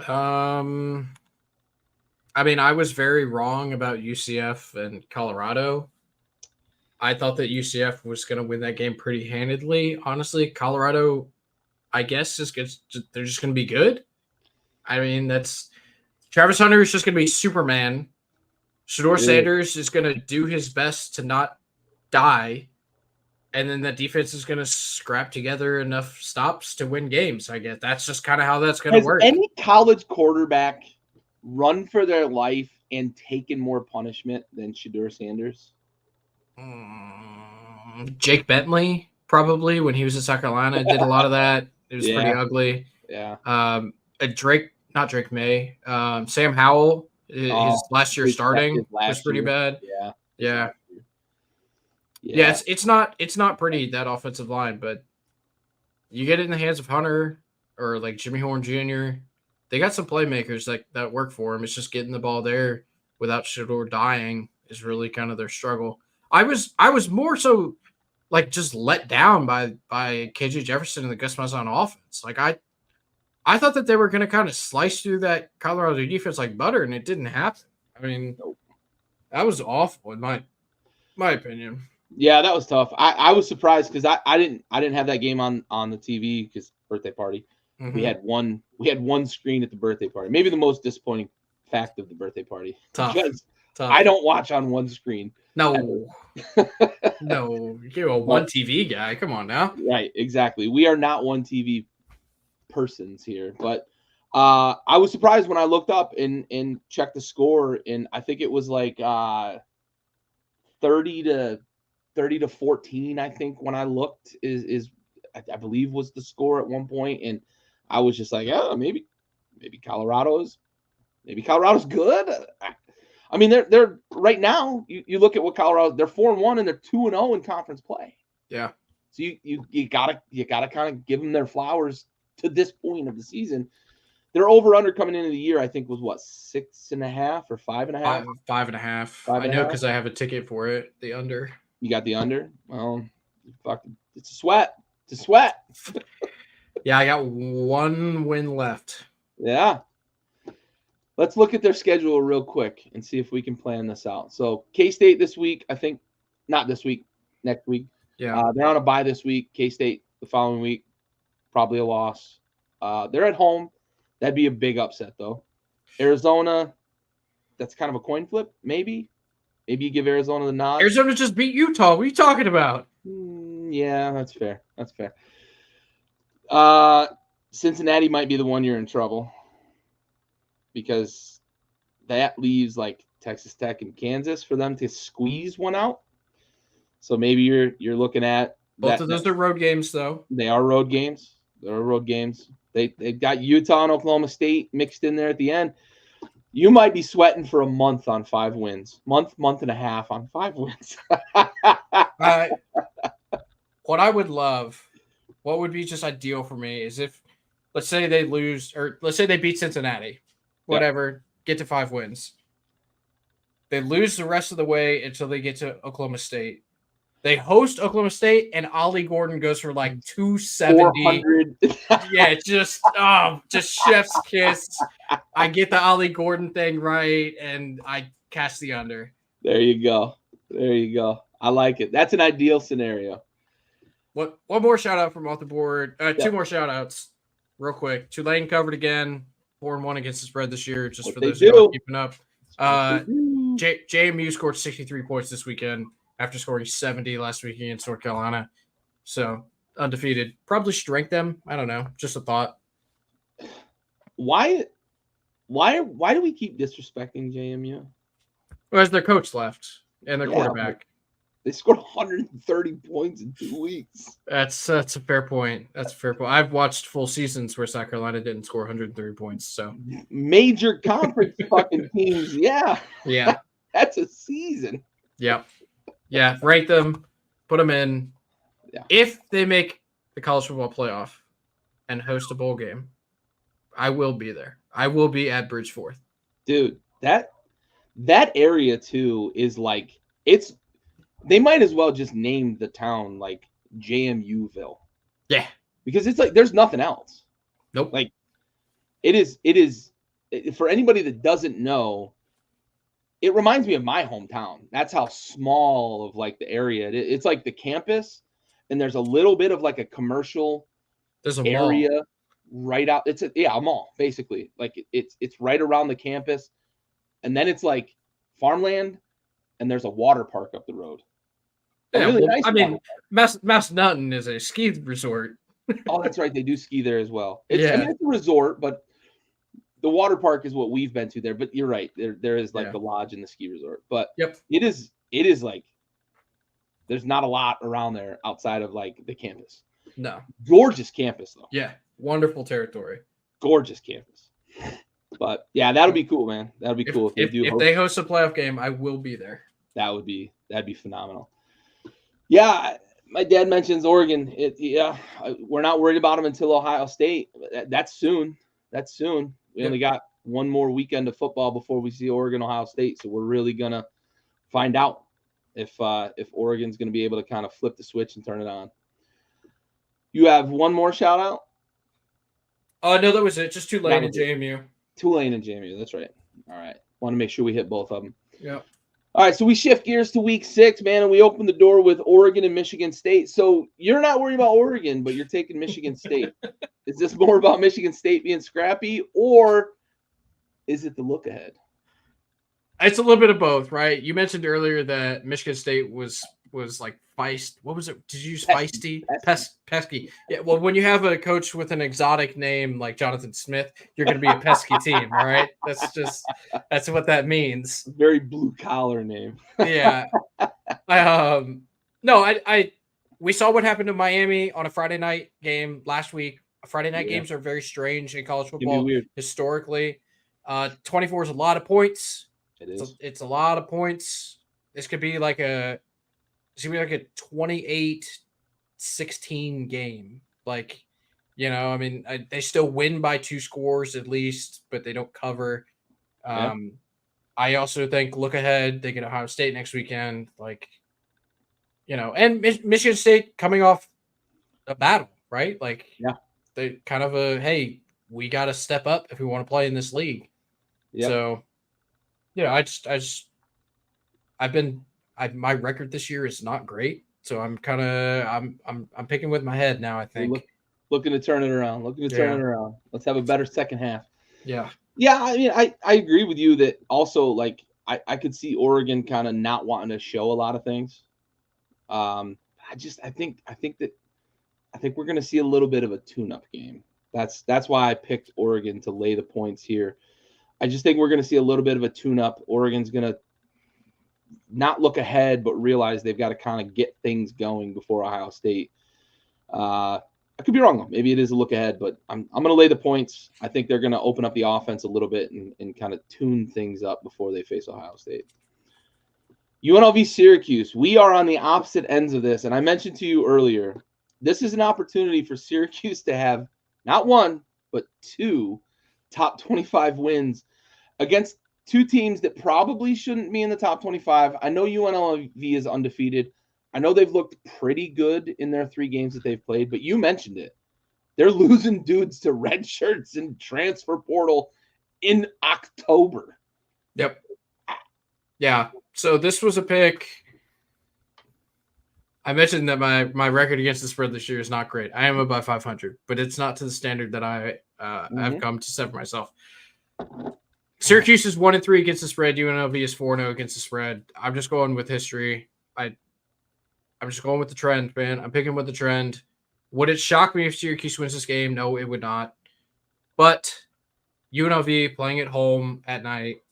I mean, I was very wrong about UCF and Colorado. I thought that UCF was going to win that game pretty handedly. Honestly, Colorado, I guess, they're just going to be good. I mean, that's Travis Hunter is just going to be Superman. Shador Sanders is going to do his best to not die, and then that defense is going to scrap together enough stops to win games. I guess that's just kind of how that's going to work. Has any college quarterback run for their life and taken more punishment than Shador Sanders? Jake Bentley, probably, when he was in South Carolina, did a lot of that. It was pretty ugly. Yeah. Not Drake May. Sam Howell, his last year starting was pretty bad. Yeah. It's not pretty, that offensive line, but you get it in the hands of Hunter or like Jimmy Horn Jr. They got some playmakers that work for him. It's just getting the ball there without Shador dying is really kind of their struggle. I was more so like just let down by KJ Jefferson and the Gus Malzahn offense. Like I thought that they were going to kind of slice through that Colorado defense like butter, and it didn't happen. I mean, that was awful in my opinion. Yeah, that was tough. I was surprised because I didn't have that game on the TV because birthday party. Mm-hmm. We had one screen at the birthday party. Maybe the most disappointing fact of the birthday party. Tough. I don't watch on one screen. No. No, you're a one TV guy. Come on now. Right, exactly. We are not one TV persons here, but I was surprised when I looked up and checked the score, and I think it was like 30 to 14. I think when I looked I believe was the score at one point, and I was just like, oh, maybe Colorado's good. I mean, they're right now. You look at what Colorado, they're 4-1 and they're 2-0 in conference play. Yeah. So you gotta kind of give them their flowers to this point of the season. Their over under coming into the year, I think, was what, 6.5 or 5.5? 5.5. I know because I have a ticket for it. The under. You got the under? Well, it's a sweat. It's a sweat. Yeah, I got one win left. Yeah. Let's look at their schedule real quick and see if we can plan this out. So K-State this week, I think, not this week, next week. Yeah. They're on a bye this week. K-State the following week, probably a loss. They're at home. That'd be a big upset, though. Arizona, that's kind of a coin flip, maybe. Maybe you give Arizona the nod. Arizona just beat Utah. What are you talking about? Yeah, that's fair. That's fair. Cincinnati might be the one you're in trouble because that leaves like Texas Tech and Kansas for them to squeeze one out. So maybe you're looking at both of those are road games, though. They are road games. They're road games. They've got Utah and Oklahoma State mixed in there at the end. You might be sweating for a month on 5 wins. Month and a half on 5 wins. What I would love, what would be just ideal for me is if, let's say they lose, or let's say they beat Cincinnati, whatever, get to 5 wins. They lose the rest of the way until they get to Oklahoma State. They host Oklahoma State, and Ollie Gordon goes for like 270. Yeah, just chef's kiss. I get the Ollie Gordon thing right, and I cast the under. There you go. I like it. That's an ideal scenario. One more shout out from off the board. 2 more shout outs, real quick. Tulane covered again, 4-1 against the spread this year. Just for those who are keeping up. JMU scored 63 points this weekend after scoring 70 last week against North Carolina. So undefeated. Probably should rank them. I don't know. Just a thought. Why do we keep disrespecting JMU? Well, as their coach left and their quarterback. They scored 130 points in 2 weeks. That's a fair point. I've watched full seasons where South Carolina didn't score 130 points. So major conference fucking teams. Yeah. Yeah. That's a season. Yep. Yeah. Rank them, put them in. Yeah. If they make the college football playoff and host a bowl game, I will be there. I will be at Bridgeforth. Dude, that area too is like they might as well just name the town like JMUville. Yeah. Because it's like there's nothing else. Nope. Like It is for anybody that doesn't know, it reminds me of my hometown. That's how small of like the area it's like the campus, and there's a little bit of like a commercial There's a area mall. right out. It's a mall basically. Like it's right around the campus, and then it's like farmland, and there's a water park up the road. A Yeah, really well, nice I water mean, park. Nutton is a ski resort. Oh, that's right. They do ski there as well. I mean, Yeah, it's a resort, but the water park is what we've been to there. But you're right. There is like yeah, the lodge and the ski resort. But yep. it is like there's not a lot around there outside of like the campus. No, Gorgeous campus though. yeah, wonderful territory. Gorgeous campus. But yeah, that'll be cool, man. That'll be cool if they do If host. they host a playoff game, I will be there. That'd be phenomenal. Yeah, my dad mentions Oregon. We're not worried about them until Ohio State. That's soon. That's soon. We only got one more weekend of football before we see Oregon, Ohio State. So we're really gonna find out if Oregon's gonna be able to kind of flip the switch and turn it on. You have one more shout out? Oh no, that was it. Just Tulane and JMU. Tulane and JMU. That's right. All right. Want to make sure we hit both of them. Yeah. All right, so we shift gears to week 6, man, and we open the door with Oregon and Michigan State. So you're not worried about Oregon, but you're taking Michigan State. Is this more about Michigan State being scrappy, or is it the look ahead? It's a little bit of both, right? You mentioned earlier that Michigan State was like feist. What was it? Did you use feisty? Pesky. Yeah. Well, when you have a coach with an exotic name like Jonathan Smith, you're going to be a pesky team. All right. That's what that means. Very blue collar name. Yeah. No, we saw what happened to Miami on a Friday night game last week. Friday night games are very strange in college football historically. 24 is a lot of points. It's a lot of points. This could be like a 28-16 game. Like, I mean, they still win by 2 scores at least, but they don't cover. I also think look ahead, they get Ohio State next weekend. Like, and Michigan State coming off a battle, right? Like, they kind of hey, we got to step up if we want to play in this league. Yep. So, my record this year is not great, so I'm picking with my head now. I think looking to turn it around. Let's have a better second half. Yeah. I mean, I agree with you that also like I could see Oregon kind of not wanting to show a lot of things. I think we're going to see a little bit of a tune-up game. That's why I picked Oregon to lay the points here. I just think we're going to see a little bit of a tune-up. Oregon's going to not look ahead, but realize they've got to kind of get things going before Ohio State. I could be wrong, though. Maybe it is a look ahead, but I'm going to lay the points. I think they're going to open up the offense a little bit and kind of tune things up before they face Ohio State. UNLV Syracuse. We are on the opposite ends of this, and I mentioned to you earlier, this is an opportunity for Syracuse to have not one, but 2 top 25 wins against 2 teams that probably shouldn't be in the top 25. I know UNLV is undefeated. I know they've looked pretty good in their 3 games that they've played, but you mentioned it. They're losing dudes to red shirts and transfer portal in October. Yep. Yeah. So this was a pick. I mentioned that my record against the spread this year is not great. I am above 500, but it's not to the standard that I've come to set for myself. Syracuse is 1-3 against the spread. UNLV is 4-0 against the spread. I'm just going with history. I'm just going with the trend, man. I'm picking with the trend. Would it shock me if Syracuse wins this game? No, it would not. But UNLV playing at home at night,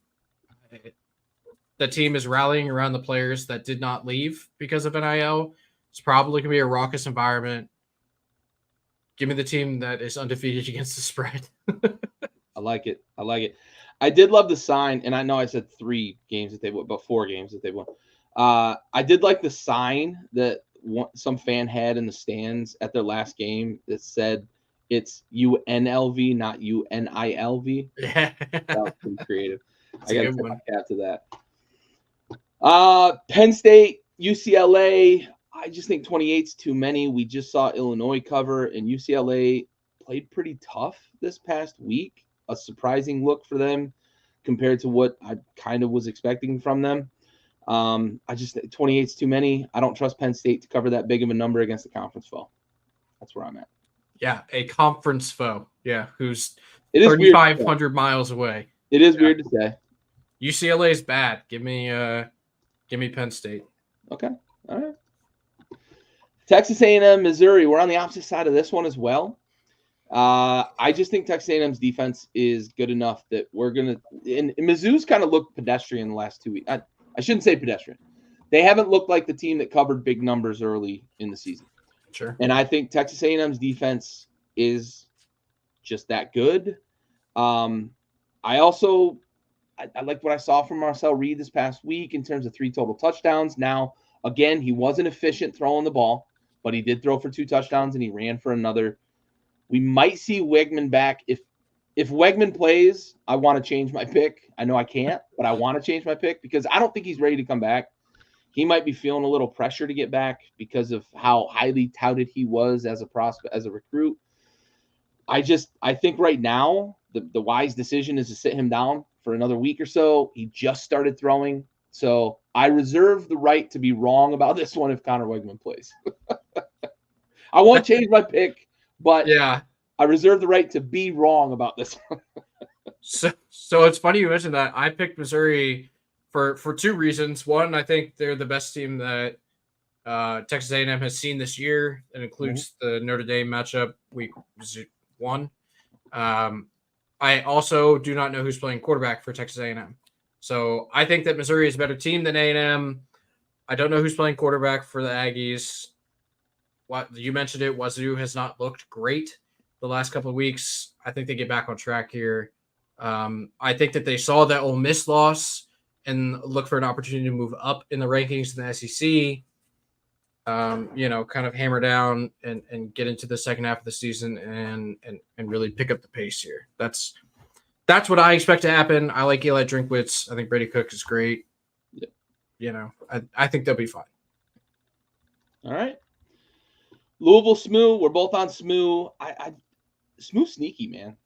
the team is rallying around the players that did not leave because of NIL. It's probably going to be a raucous environment. Give me the team that is undefeated against the spread. I like it. I did love the sign, and I know I said 3 games that they won, but 4 games that they won. I did like the sign that some fan had in the stands at their last game that said it's UNLV, not UNILV. Yeah. That was pretty creative. I got to tip my cap to that. Penn State, UCLA. I just think 28's too many. We just saw Illinois cover, and UCLA played pretty tough this past week. a surprising look for them compared to what I kind of was expecting from them. I just 28 is too many. I don't trust Penn State to cover that big of a number against the conference foe. That's where I'm at. Yeah, a conference foe. Yeah, who's It is 3,500 miles away. It is weird to say. UCLA is bad. Give me Penn State. Okay, all right. Texas A&M, Missouri. We're on the opposite side of this one as well. I just think Texas A&M's defense is good enough that we're gonna. And Mizzou's kind of looked pedestrian the last 2 weeks. I shouldn't say pedestrian. They haven't looked like the team that covered big numbers early in the season. Sure. And I think Texas A&M's defense is just that good. I like what I saw from Marcel Reed this past week in terms of 3 total touchdowns. Now, again, he wasn't efficient throwing the ball, but he did throw for 2 touchdowns and he ran for another. We might see Wegman back. If Wegman plays, I want to change my pick. I know I can't, but I want to change my pick because I don't think he's ready to come back. He might be feeling a little pressure to get back because of how highly touted he was as a prospect, as a recruit. I think right now the wise decision is to sit him down for another week or so. He just started throwing. So I reserve the right to be wrong about this one if Connor Wegman plays. I won't change my pick, but yeah, I reserve the right to be wrong about this one. So it's funny you mentioned that. I picked Missouri for 2 reasons. One, I think they're the best team that Texas A&M has seen this year. It includes the Notre Dame matchup week 1. I also do not know who's playing quarterback for Texas A&M. So I think that Missouri is a better team than A&M. I don't know who's playing quarterback for the Aggies. What you mentioned it, Wazoo has not looked great the last couple of weeks. I think they get back on track here. I think that they saw that Ole Miss loss and look for an opportunity to move up in the rankings in the SEC. Kind of hammer down and get into the second half of the season and really pick up the pace here. That's what I expect to happen. I like Eli Drinkwitz. I think Brady Cook is great. Yeah. I think they'll be fine. All right. Louisville, SMU. We're both on SMU. SMU's sneaky, man.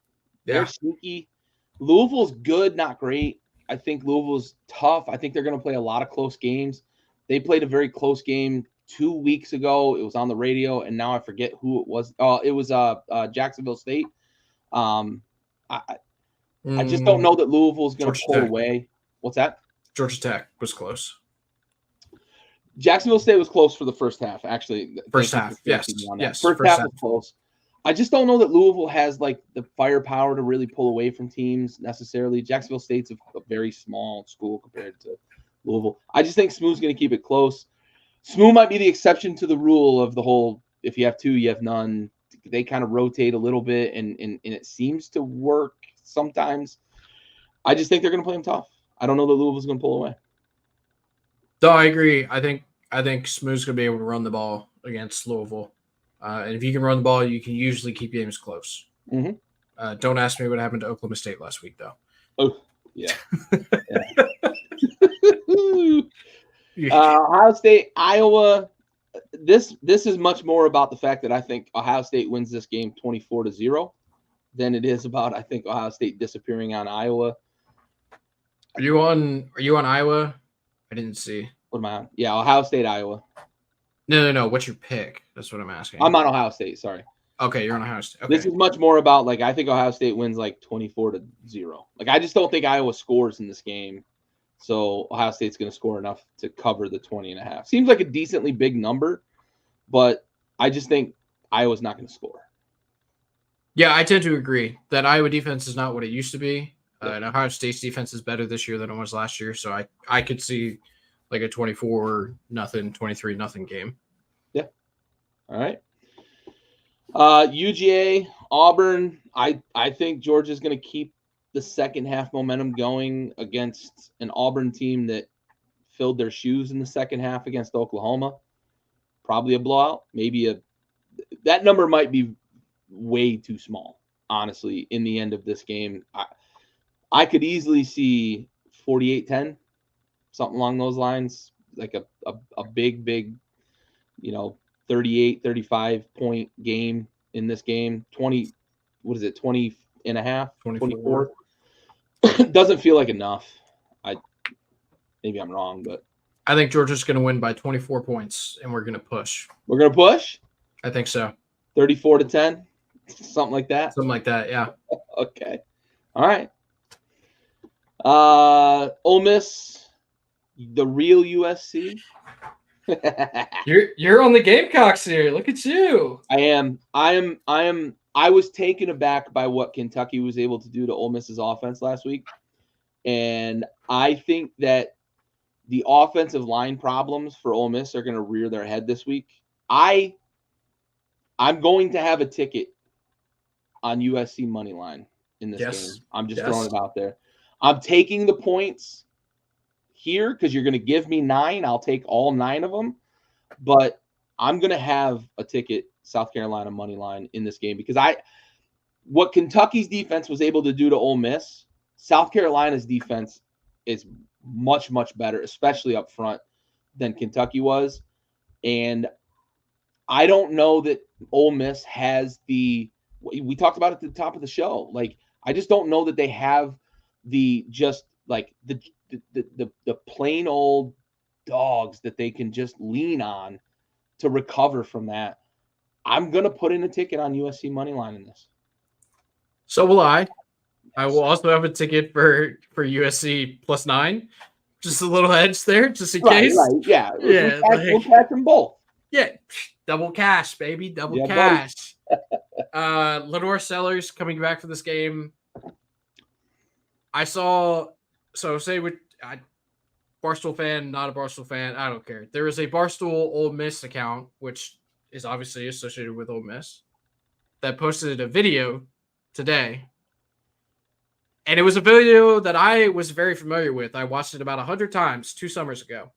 They're sneaky. Louisville's good, not great. I think Louisville's tough. I think they're going to play a lot of close games. They played a very close game 2 weeks ago. It was on the radio, and now I forget who it was. It was Jacksonville State. I just don't know that Louisville's going to pull away. What's that? Georgia Tech was close. Jacksonville State was close for the first half, actually. First half, yes. First half was close. I just don't know that Louisville has like the firepower to really pull away from teams necessarily. Jacksonville State's a very small school compared to Louisville. I just think SMU's going to keep it close. SMU might be the exception to the rule of the whole, if you have 2, you have none. They kind of rotate a little bit, and it seems to work sometimes. I just think they're going to play them tough. I don't know that Louisville's going to pull away. No, I agree. I think SMU's going to be able to run the ball against Louisville. And if you can run the ball, you can usually keep games close. Mm-hmm. Don't ask me what happened to Oklahoma State last week, though. Oh, yeah. Ohio State, Iowa. This is much more about the fact that I think Ohio State wins this game 24-0 than it is about, I think, Ohio State disappearing on Iowa. Are you on Iowa? I didn't see. What am I on? Yeah, Ohio State, Iowa. No. What's your pick? That's what I'm asking. I'm on Ohio State. Sorry. Okay, you're on Ohio State. Okay. This is much more about, like, I think Ohio State wins like 24-0. Like, I just don't think Iowa scores in this game. So Ohio State's going to score enough to cover the 20.5. Seems like a decently big number, but I just think Iowa's not going to score. Yeah, I tend to agree that Iowa defense is not what it used to be. And Ohio State's defense is better this year than it was last year. So I could see like a 24-0, 23-0 game. Yeah. All right. UGA, Auburn. I think Georgia's going to keep the second half momentum going against an Auburn team that filled their shoes in the second half against Oklahoma. Probably a blowout. That number might be way too small, honestly, in the end of this game. I could easily see 48-10, something along those lines, like a big, 38, 35 point game in this game. 20, what is it? and a half, 24. 24. Doesn't feel like enough. Maybe I'm wrong, but I think Georgia's going to win by 24 points, and we're going to push. We're going to push? I think so. 34-10? Something like that? Something like that, yeah. Okay. All right. Ole Miss, the real USC. You're on the Gamecocks here. Look at you. I was taken aback by what Kentucky was able to do to Ole Miss's offense last week. And I think that the offensive line problems for Ole Miss are going to rear their head this week. I'm going to have a ticket on USC money line in this game. I'm just throwing it out there. I'm taking the points here because you're going to give me 9. I'll take all 9 of them. But I'm going to have a ticket South Carolina money line in this game because what Kentucky's defense was able to do to Ole Miss, South Carolina's defense is much, much better, especially up front, than Kentucky was. And I don't know that Ole Miss has we talked about it at the top of the show. Like, I just don't know that they have the plain old dogs that they can just lean on to recover from that. I'm going to put in a ticket on USC money line in this. So will I. I will also have a ticket for USC +9. Just a little edge there, just in case. Right, yeah. We'll catch them both. Yeah, double cash, baby, double cash. Lenore Sellers coming back for this game. I saw, Barstool fan, not a Barstool fan, I don't care. There is a Barstool Ole Miss account, which is obviously associated with Ole Miss, that posted a video today. And it was a video that I was very familiar with. I watched it about 100 times 2 summers ago.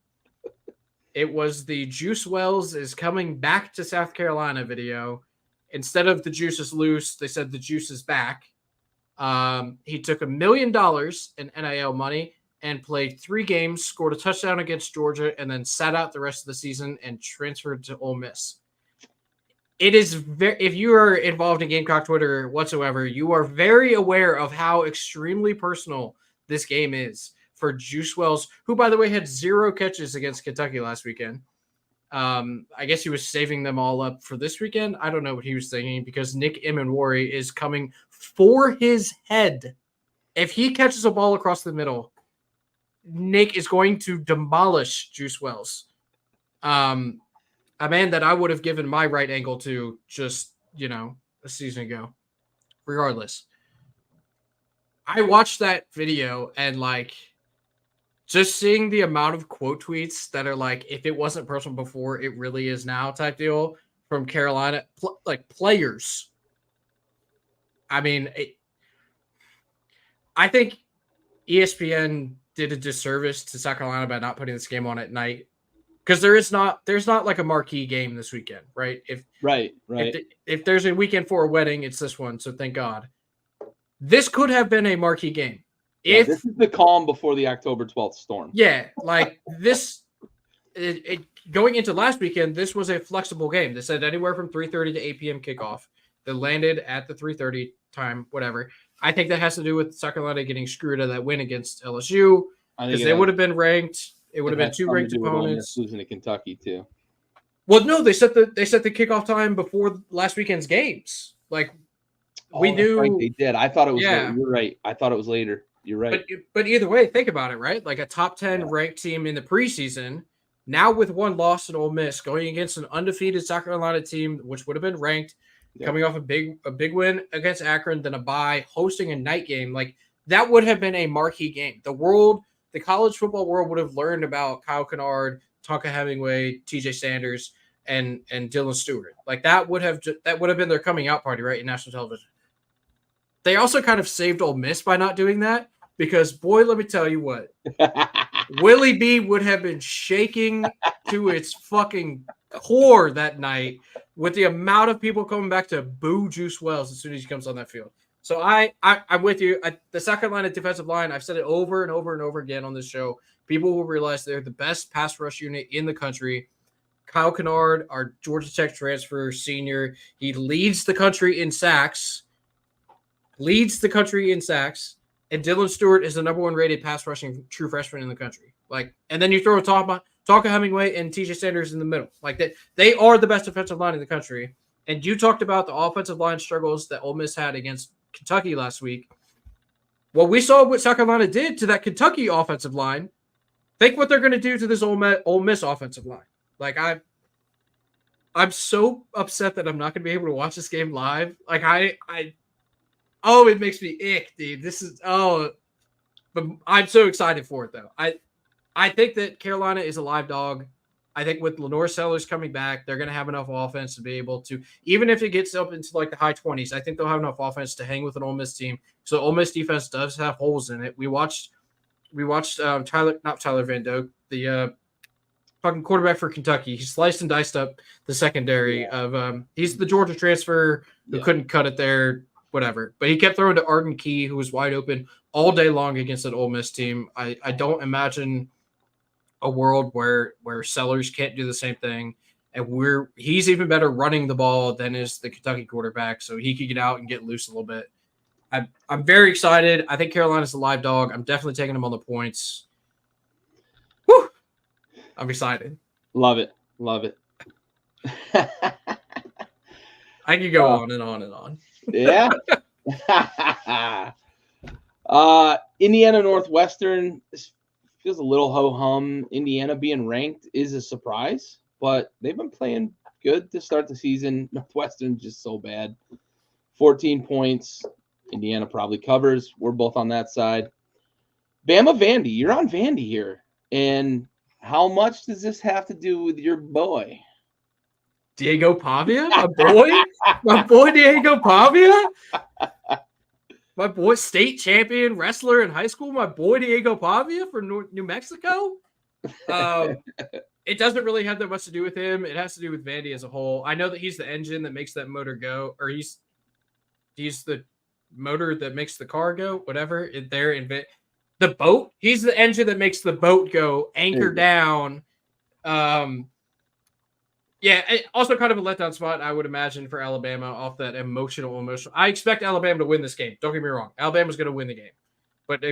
It was the Juice Wells is coming back to South Carolina video. Instead of the juice is loose, they said the juice is back. He took $1 million in NIL money and played 3 games, scored a touchdown against Georgia, and then sat out the rest of the season and transferred to Ole Miss. It is if you are involved in Gamecock Twitter whatsoever, you are very aware of how extremely personal this game is for Juice Wells, who, by the way, had 0 catches against Kentucky last weekend. I guess he was saving them all up for this weekend. I don't know what he was thinking because Nick Imanwari is coming for his head. If he catches a ball across the middle, Nick is going to demolish Juice Wells. A man that I would have given my right ankle to just, a season ago. Regardless. I watched that video and, just seeing the amount of quote tweets that are if it wasn't personal before, it really is now type deal from Carolina, players. I mean, I think ESPN did a disservice to South Carolina by not putting this game on at night. Because there's not a marquee game this weekend, right? If there's a weekend for a wedding, it's this one. So thank God. This could have been a marquee game. This is the calm before the October 12th storm. Yeah, this. Going into last weekend, this was a flexible game. They said anywhere from 3:30 to 8 p.m. kickoff. They landed at the 3:30 time, whatever. I think that has to do with South Carolina getting screwed out of that win against LSU because they would have been ranked. It would have been 2 ranked opponents. Losing to Kentucky too. Well, no, they set the kickoff time before last weekend's games. We knew right, they did. I thought it was. Yeah. You're right. I thought it was later. You're right. But either way, think about it, right? A top 10 ranked team in the preseason, now with 1 loss at Ole Miss, going against an undefeated South Carolina team, which would have been ranked, coming off a big win against Akron, then a bye, hosting a night game. That would have been a marquee game. The college football world would have learned about Kyle Kennard, Tonka Hemingway, TJ Sanders, and Dylan Stewart. That would have been their coming out party, right, in national television. They also kind of saved Ole Miss by not doing that because, boy, let me tell you what, Willie B would have been shaking to its fucking core that night with the amount of people coming back to boo Juice Wells as soon as he comes on that field. So I'm with you. The South Carolina defensive line, I've said it over and over and over again on this show. People will realize they're the best pass rush unit in the country. Kyle Kennard, our Georgia Tech transfer senior, he leads the country in sacks. leads the country in sacks, and Dylan Stewart is the number 1 rated pass rushing true freshman in the country. Like, and then you throw Talker Hemingway and TJ Sanders in the middle. Like they are the best defensive line in the country. And you talked about the offensive line struggles that Ole Miss had against Kentucky last week. Well, we saw what South Carolina did to that Kentucky offensive line. Think what they're going to do to this Ole Miss offensive line. Like, I'm so upset that I'm not going to be able to watch this game live. Like, it makes me ick, dude. But I'm so excited for it, though. I think that Carolina is a live dog. I think with Lenore Sellers coming back, they're going to have enough offense to be able to, even if it gets up into like the high 20s, I think they'll have enough offense to hang with an Ole Miss team. So Ole Miss defense does have holes in it. We watched not Tyler Van Doak, the fucking quarterback for Kentucky. He sliced and diced up the secondary of he's the Georgia transfer who couldn't cut it there, whatever. But he kept throwing to Arden Key, who was wide open all day long against an Ole Miss team. I don't imagine a world where Sellers can't do the same thing, and he's even better running the ball than is the Kentucky quarterback, so he could get out and get loose a little bit. I'm very excited. I think Carolina's a live dog. I'm definitely taking them on the points. Whew! I'm excited. Love it. I could go on and on and on. Yeah. Indiana Northwestern feels a little ho-hum. Indiana being ranked is a surprise, but they've been playing good to start the season. Northwestern's just so bad. 14 points. Indiana probably covers. We're both on that side. Bama Vandy, you're on Vandy here. And how much does this have to do with your boy? Diego Pavia? My boy Diego Pavia? My boy, state champion wrestler in high school, my boy Diego Pavia from New Mexico. It doesn't really have that much to do with him. It has to do with Vandy as a whole. I know that he's the engine that makes that motor go, or he's the motor that makes the car go, whatever. The boat. He's the engine that makes the boat go, anchor down. Yeah, also kind of a letdown spot, I would imagine, for Alabama off that emotional. I expect Alabama to win this game. Don't get me wrong. Alabama's going to win the game. But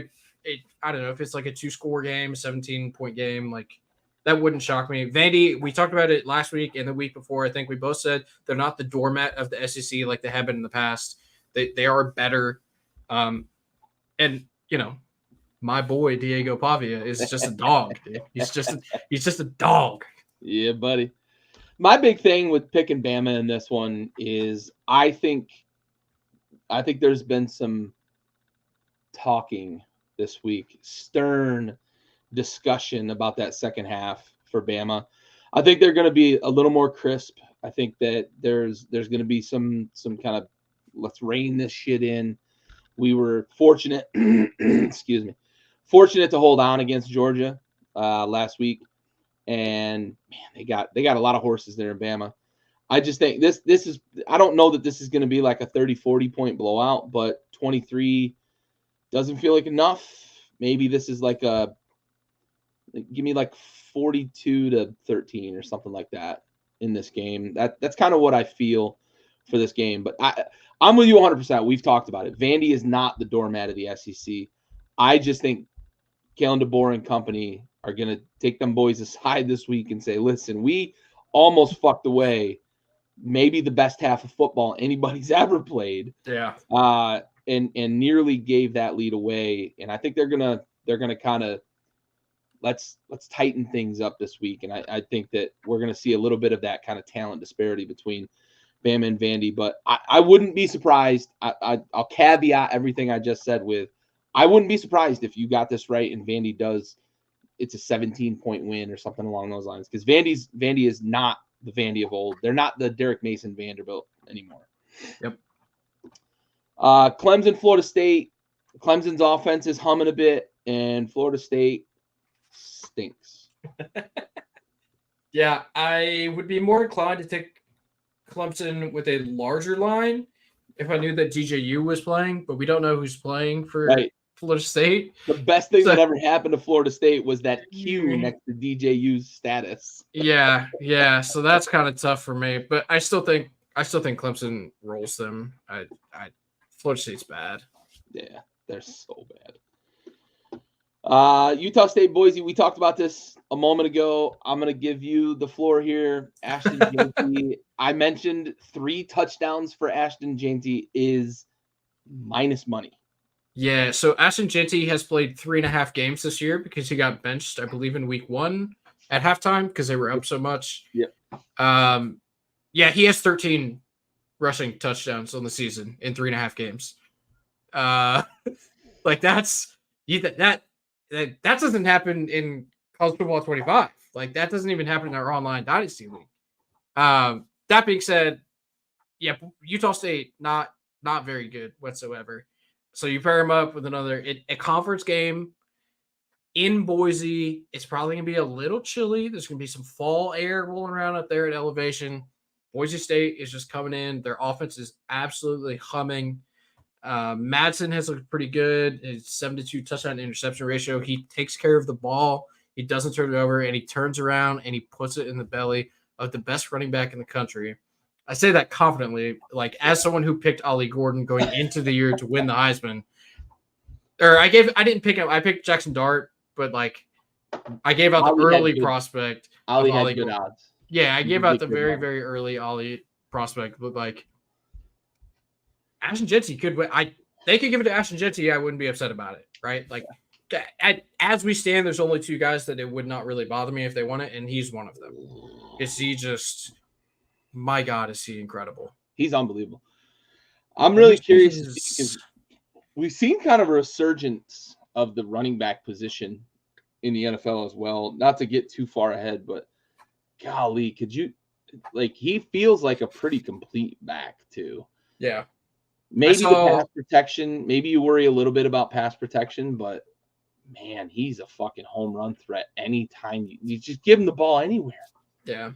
I don't know if it's like a 2-score game, 17-point game, like that wouldn't shock me. Vandy, we talked about it last week and the week before. I think we both said they're not the doormat of the SEC like they have been in the past. They are better. And, you know, my boy Diego Pavia is just a dog. Dude. He's just a dog. Yeah, buddy. My big thing with picking Bama in this one is I think there's been some talking this week, stern discussion about that second half for Bama. I think they're going to be a little more crisp. I think that there's going to be some kind of let's rein this shit in. We were fortunate, fortunate to hold on against Georgia last week. And man, they got a lot of horses there in Bama. I just think this is, I don't know that this is going to be like a 30-40 point blowout, but 23 doesn't feel like enough. Maybe this is like give me like 42-13 or something like that in this game. That's kind of what I feel for this game. But I'm with you 100%. We've talked about it. Vandy is not the doormat of the SEC. I just think Kalen DeBoer and company are going to take them boys aside this week and say, listen, we almost fucked away maybe the best half of football anybody's ever played. Yeah. And nearly gave that lead away. And I think they're gonna kind of let's tighten things up this week. And I think that we're gonna see a little bit of that kind of talent disparity between Bama and Vandy. But I wouldn't be surprised. I'll caveat everything I just said with I wouldn't be surprised if you got this right and Vandy does. It's a 17-point win or something along those lines, because Vandy is not the Vandy of old. They're not the Derek Mason Vanderbilt anymore. Yep. Clemson, Florida State. Clemson's offense is humming a bit, and Florida State stinks. Yeah, I would be more inclined to take Clemson with a larger line if I knew that DJU was playing, but we don't know who's playing for Florida State. The best thing that ever happened to Florida State was that Q next to DJU's status. Yeah. So that's kind of tough for me, but I still think Clemson rolls them. Florida State's bad. Yeah, they're so bad. Utah State, Boise. We talked about this a moment ago. I'm going to give you the floor here. Ashton Jeanty. I mentioned 3 touchdowns for Ashton Jeanty is minus money. Yeah, so Ashton Jeanty has played 3.5 games this year because he got benched, I believe, in week 1 at halftime because they were up so much. Yep. Yeah, he has 13 rushing touchdowns on the season in 3.5 games. Like that doesn't happen in college football 25. Like that doesn't even happen in our online dynasty league. That being said, yeah, Utah State not very good whatsoever. So you pair him up with a conference game in Boise. It's probably gonna be a little chilly. There's gonna be some fall air rolling around up there at elevation. Boise State is just coming in. Their offense is absolutely humming. Madsen has looked pretty good. His 7-2 touchdown to interception ratio. He takes care of the ball. He doesn't turn it over, and he turns around and he puts it in the belly of the best running back in the country. I say that confidently, like as someone who picked Ollie Gordon going into the year to win the Heisman. Or I didn't pick him. I picked Jackson Dart, but like I gave out the early prospect. Ollie had good odds. Yeah, I gave out the very, very early Ollie prospect, but like Ashton Jeanty could win. They could give it to Ashton Jeanty. I wouldn't be upset about it, right? Like, as we stand, there's only 2 guys that it would not really bother me if they won it, and he's one of them. Is he just? My God, is he incredible? He's unbelievable. I'm really curious because we've seen kind of a resurgence of the running back position in the NFL as well. Not to get too far ahead, but golly, could you like he feels like a pretty complete back too. Yeah. Maybe the pass protection, maybe you worry a little bit about pass protection, but man, he's a fucking home run threat anytime you just give him the ball anywhere. Yeah.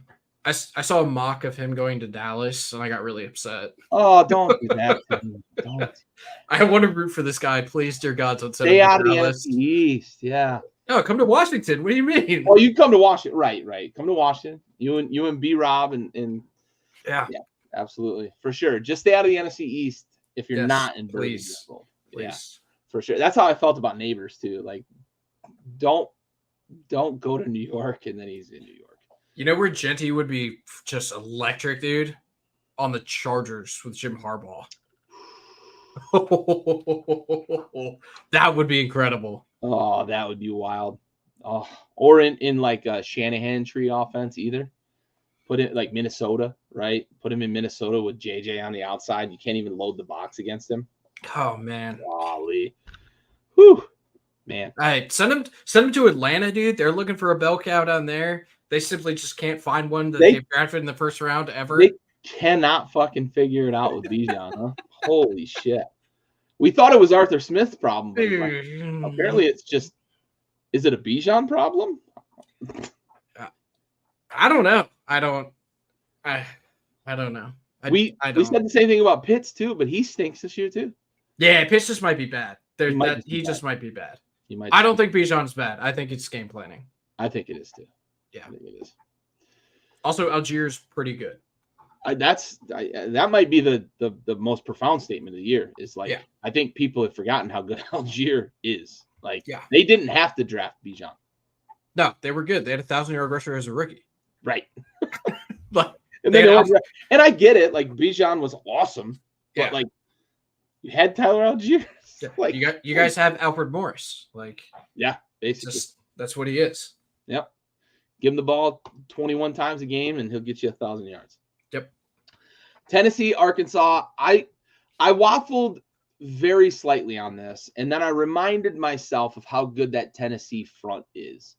I saw a mock of him going to Dallas, and I got really upset. Oh, don't do that. Don't. I want to root for this guy. Please, dear God, don't send Stay him to out of the Dallas. NFC East. Yeah. No, come to Washington. What do you mean? Oh, you come to Washington. Right. Come to Washington. You and B-Rob and yeah, absolutely. For sure. Just stay out of the NFC East if you're not in Burgundy. Please. Yeah, for sure. That's how I felt about Neighbors, too. Like, don't go to New York, and then he's in New York. You know where Jeanty would be just electric, dude? On the Chargers with Jim Harbaugh. That would be incredible. Oh, that would be wild. Oh, or in like a Shanahan tree offense either. Put it like Minnesota, right? Put him in Minnesota with JJ on the outside. You can't even load the box against him. Oh man. Golly. Whew. Man. All right, send him to Atlanta, dude. They're looking for a bell cow down there. They simply just can't find one that they've drafted in the first round ever. They cannot fucking figure it out with Bijan, huh? Holy shit. We thought it was Arthur Smith's problem, but apparently it's just – is it a Bijan problem? I don't know. I don't know. We said the same thing about Pitts too, but he stinks this year too. Yeah, Pitts just might be bad. He just might be bad. I don't think Bijan's bad. I think it's game planning. I think it is too. Yeah, I think it is. Also, Algiers pretty good. That might be the most profound statement of the year. Is like I think people have forgotten how good Algier is. Like they didn't have to draft Bijan. No, they were good. They had a 1,000-yard rusher as a rookie. Right. But and I get it. Like Bijan was awesome, but like you had Tyler Algier. Yeah. Like you guys have Alfred Morris. Like basically that's what he is. Yep. Give him the ball 21 times a game, and he'll get you 1,000 yards. Yep. Tennessee, Arkansas. I waffled very slightly on this, and then I reminded myself of how good that Tennessee front is.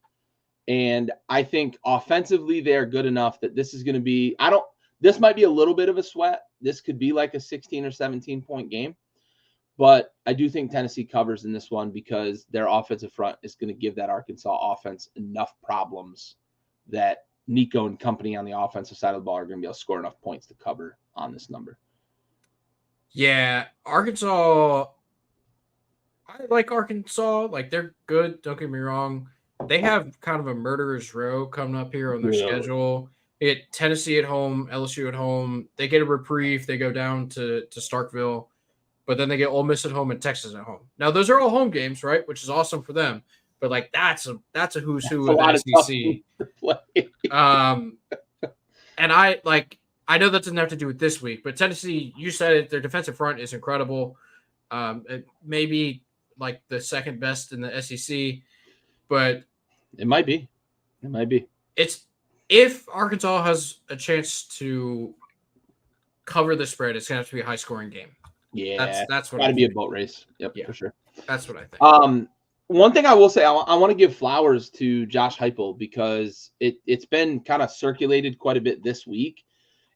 And I think offensively they are good enough that this is going to be this might be a little bit of a sweat. This could be like a 16 or 17 point game. But I do think Tennessee covers in this one because their offensive front is going to give that Arkansas offense enough problems that Nico and company on the offensive side of the ball are going to be able to score enough points to cover on this number. Yeah, Arkansas. I like Arkansas. Like they're good. Don't get me wrong. They have kind of a murderer's row coming up here on their schedule. They get Tennessee at home, LSU at home. They get a reprieve. They go down to Starkville. but then they get Ole Miss at home and Texas at home. Now those are all home games, right? Which is awesome for them. But like that's a who's who of the SEC. And I know that doesn't have to do with this week, but Tennessee, you said it, their defensive front is incredible. It may be like the second best in the SEC, but it might be. It might be. It's if Arkansas has a chance to cover the spread, it's gonna have to be a high scoring game. Yeah, that's what got to be a boat race. Yep, yeah, for sure. That's what I think. One thing I will say, I want to give flowers to Josh Heupel because it's been kind of circulated quite a bit this week,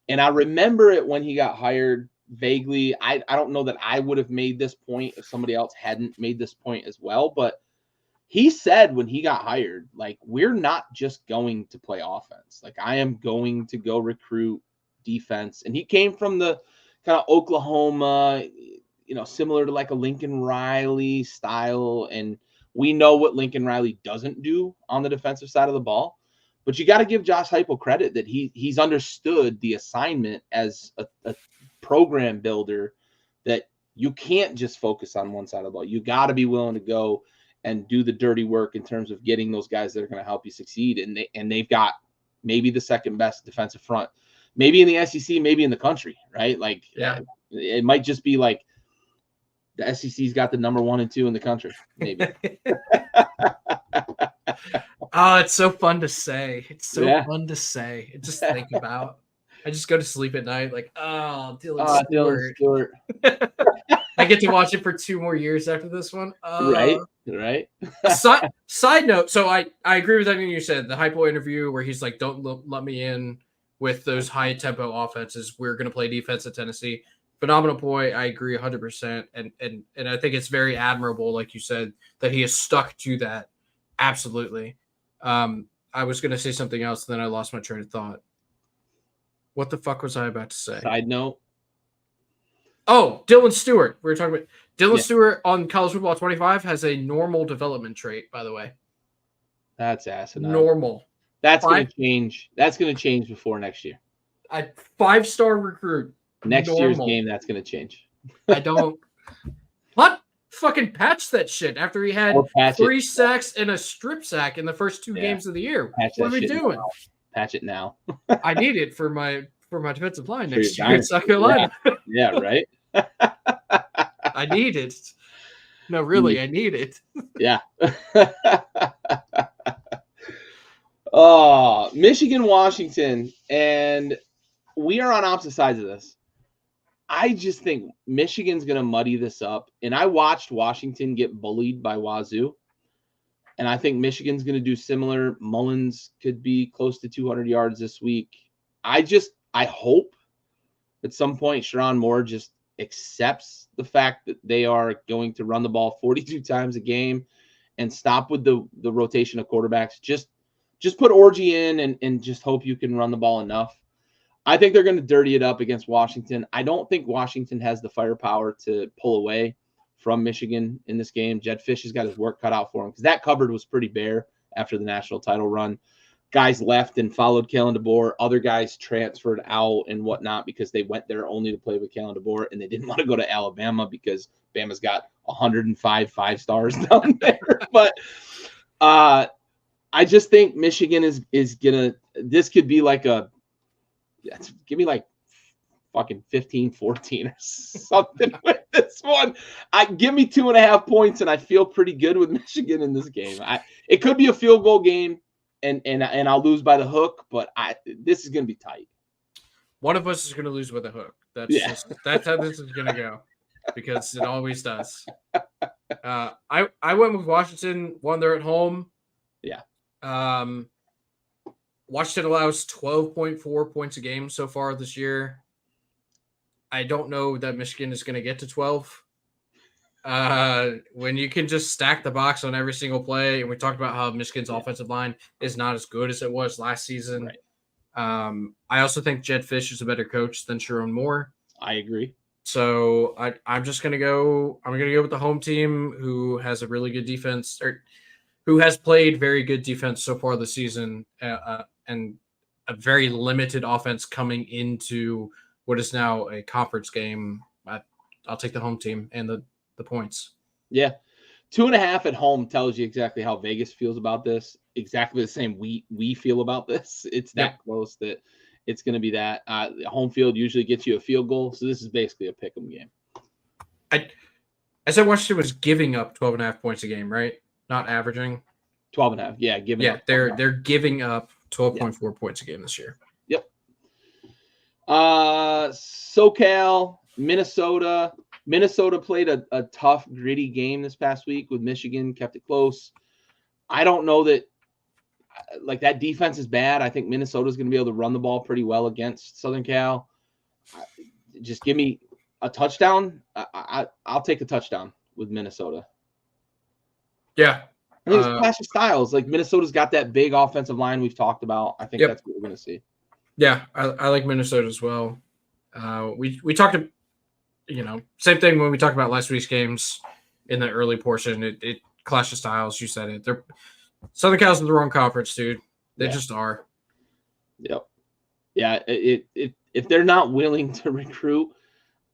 and I remember it when he got hired vaguely. I don't know that I would have made this point if somebody else hadn't made this point as well, but he said when he got hired, like, we're not just going to play offense. Like, I am going to go recruit defense. And he came from the kind of Oklahoma, similar to like a Lincoln Riley style. And we know what Lincoln Riley doesn't do on the defensive side of the ball. But you got to give Josh Heupel credit that he's understood the assignment as a program builder, that you can't just focus on one side of the ball. You got to be willing to go and do the dirty work in terms of getting those guys that are going to help you succeed. And they've got maybe the second best defensive front, maybe in the SEC, maybe in the country, right? Like, yeah, it might just be like the SEC's got the number 1 and 2 in the country, maybe. Oh, it's so fun to say. It's so fun to say. Just think about. I just go to sleep at night like, Dylan Stewart. I get to watch it for 2 more years after this one. Right. Side note. So I agree with everything you said. The Heupel interview where he's like, don't let me in with those high tempo offenses. We're going to play defense at Tennessee. Phenomenal boy. I agree 100%. And I think it's very admirable, like you said, that he has stuck to that. Absolutely. I was going to say something else. Then I lost my train of thought. What the fuck was I about to say? Side note. Oh, Dylan Stewart. We were talking about Dylan Stewart on College Football 25 has a normal development trait, by the way. That's asinine. Normal. That's going to change. That's going to change before next year. A 5-star recruit. Next year's game, that's going to change. I don't. What? Fucking patch that shit after he had 3 sacks and a strip sack in the first 2 games of the year. What are we doing? Now. Patch it now. I need it for my defensive line next year in South Carolina. Yeah, right. I need it. No, really, I need it. Yeah. Oh, Michigan, Washington, and we are on opposite sides of this. I just think Michigan's going to muddy this up, and I watched Washington get bullied by Wazoo. And I think Michigan's going to do similar. Mullins could be close to 200 yards this week. I hope at some point Sharon Moore just accepts the fact that they are going to run the ball 42 times a game and stop with the rotation of quarterbacks. Just put Orgy in and just hope you can run the ball enough. I think they're going to dirty it up against Washington. I don't think Washington has the firepower to pull away from Michigan in this game. Jed Fish has got his work cut out for him because that cupboard was pretty bare after the national title run. Guys left and followed Kalen DeBoer. Other guys transferred out and whatnot because they went there only to play with Kalen DeBoer, and they didn't want to go to Alabama because Bama's got 105 5-stars down there. But I just think Michigan is gonna. This could be like give me like fucking 15-14 or something with this one. Give me 2.5 points, and I feel pretty good with Michigan in this game. It could be a field goal game, and I'll lose by the hook, but this is going to be tight. One of us is going to lose with a hook. That's how this is going to go, because it always does. I went with Washington. One, they're at home. Yeah. Washington allows 12.4 points a game so far this year. I don't know that Michigan is going to get to 12. When you can just stack the box on every single play, and we talked about how Michigan's offensive line is not as good as it was last season. Right. I also think Jed Fish is a better coach than Sharon Moore. I agree. So I'm just going to go. I'm going to go with the home team, who has a really good defense, or who has played very good defense so far this season, and a very limited offense coming into what is now a conference game. I'll take the home team and the points. Yeah. 2.5 at home tells you exactly how Vegas feels about this. Exactly the same we feel about this. It's that close that it's going to be that. Home field usually gets you a field goal, so this is basically a pick 'em game. As I watched, it was giving up 12.5 points a game, right? Not averaging. 12.5. Yeah, giving up. They're giving up 12.4 points a game this year. Yep. SoCal, Minnesota. Minnesota played a tough, gritty game this past week with Michigan, kept it close. I don't know that like that defense is bad. I think Minnesota's going to be able to run the ball pretty well against Southern Cal. Just give me a touchdown. I'll take a touchdown with Minnesota. Yeah. I think it's clash of styles. Like Minnesota's got that big offensive line we've talked about. I think that's what we're going to see. Yeah, I like Minnesota as well. We talked, same thing when we talked about last week's games in the early portion. It clash of styles. You said it. They're Southern Cal's in the wrong conference, dude. They just are. Yep. Yeah. If they're not willing to recruit,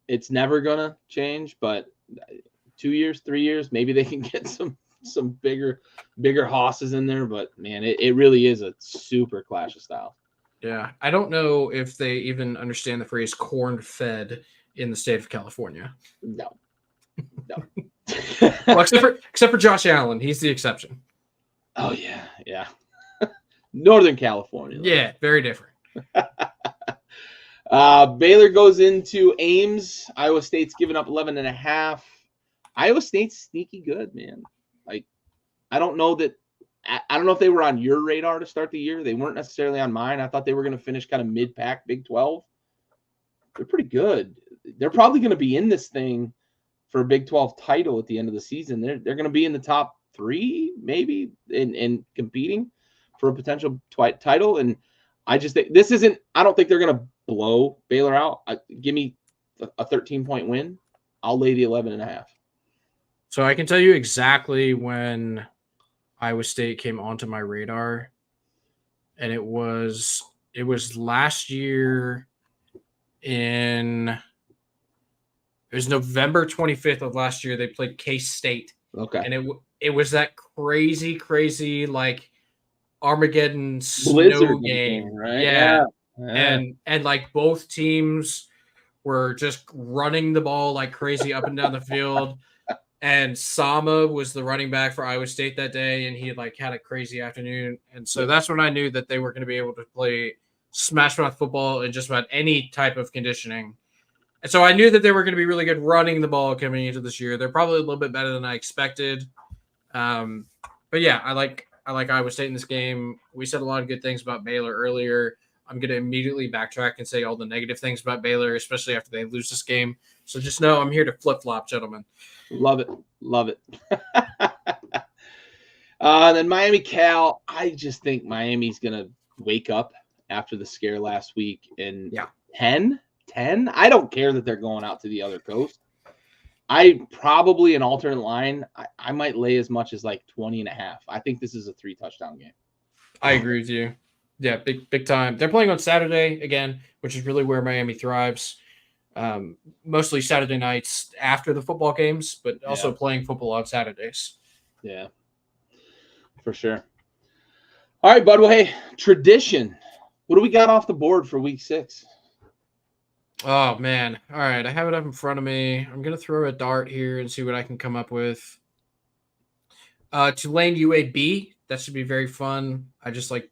it's never gonna change. But 2 years, 3 years, maybe they can get some bigger hosses in there. But man, it really is a super clash of styles. Yeah, I don't know if they even understand the phrase corn-fed in the state of California. No. Well, except for Josh Allen, he's the exception. Oh yeah. Northern California. Yeah, very different. Baylor goes into Ames. Iowa State's giving up 11.5. Iowa State's sneaky good, man. Like, I don't know if they were on your radar to start the year. They weren't necessarily on mine. I thought they were going to finish kind of mid-pack Big 12. They're pretty good. They're probably going to be in this thing for a Big 12 title at the end of the season. They're going to be in the top 3, maybe, in competing for a potential title. And I just think I don't think they're going to blow Baylor out. Give me a 13-point win. I'll lay the 11.5. So I can tell you exactly when Iowa State came onto my radar, and it was last year it was November 25th of last year. They played K-State. Okay. And it was that crazy like Armageddon Blizzard snow game, right? Yeah. And like both teams were just running the ball like crazy up and down the field. And Sama was the running back for Iowa State that day, and he had a crazy afternoon. And so that's when I knew that they were going to be able to play smash mouth football in just about any type of conditioning. And so I knew that they were going to be really good running the ball coming into this year. They're probably a little bit better than I expected. But yeah, I like Iowa State in this game. We said a lot of good things about Baylor earlier. I'm going to immediately backtrack and say all the negative things about Baylor, especially after they lose this game. So just know I'm here to flip-flop, gentlemen. Love it. Then Miami Cal, I just think Miami's going to wake up after the scare last week and 10. I don't care that they're going out to the other coast. I probably an alternate line. I might lay as much as like 20.5. I think this is a 3-touchdown game. I agree with you. Yeah, big time. They're playing on Saturday again, which is really where Miami thrives. Mostly Saturday nights after the football games, but also playing football on Saturdays. Yeah, for sure. All right, bud. Well, hey, tradition. What do we got off the board for week 6? Oh, man. All right, I have it up in front of me. I'm going to throw a dart here and see what I can come up with. Tulane UAB. That should be very fun. I just like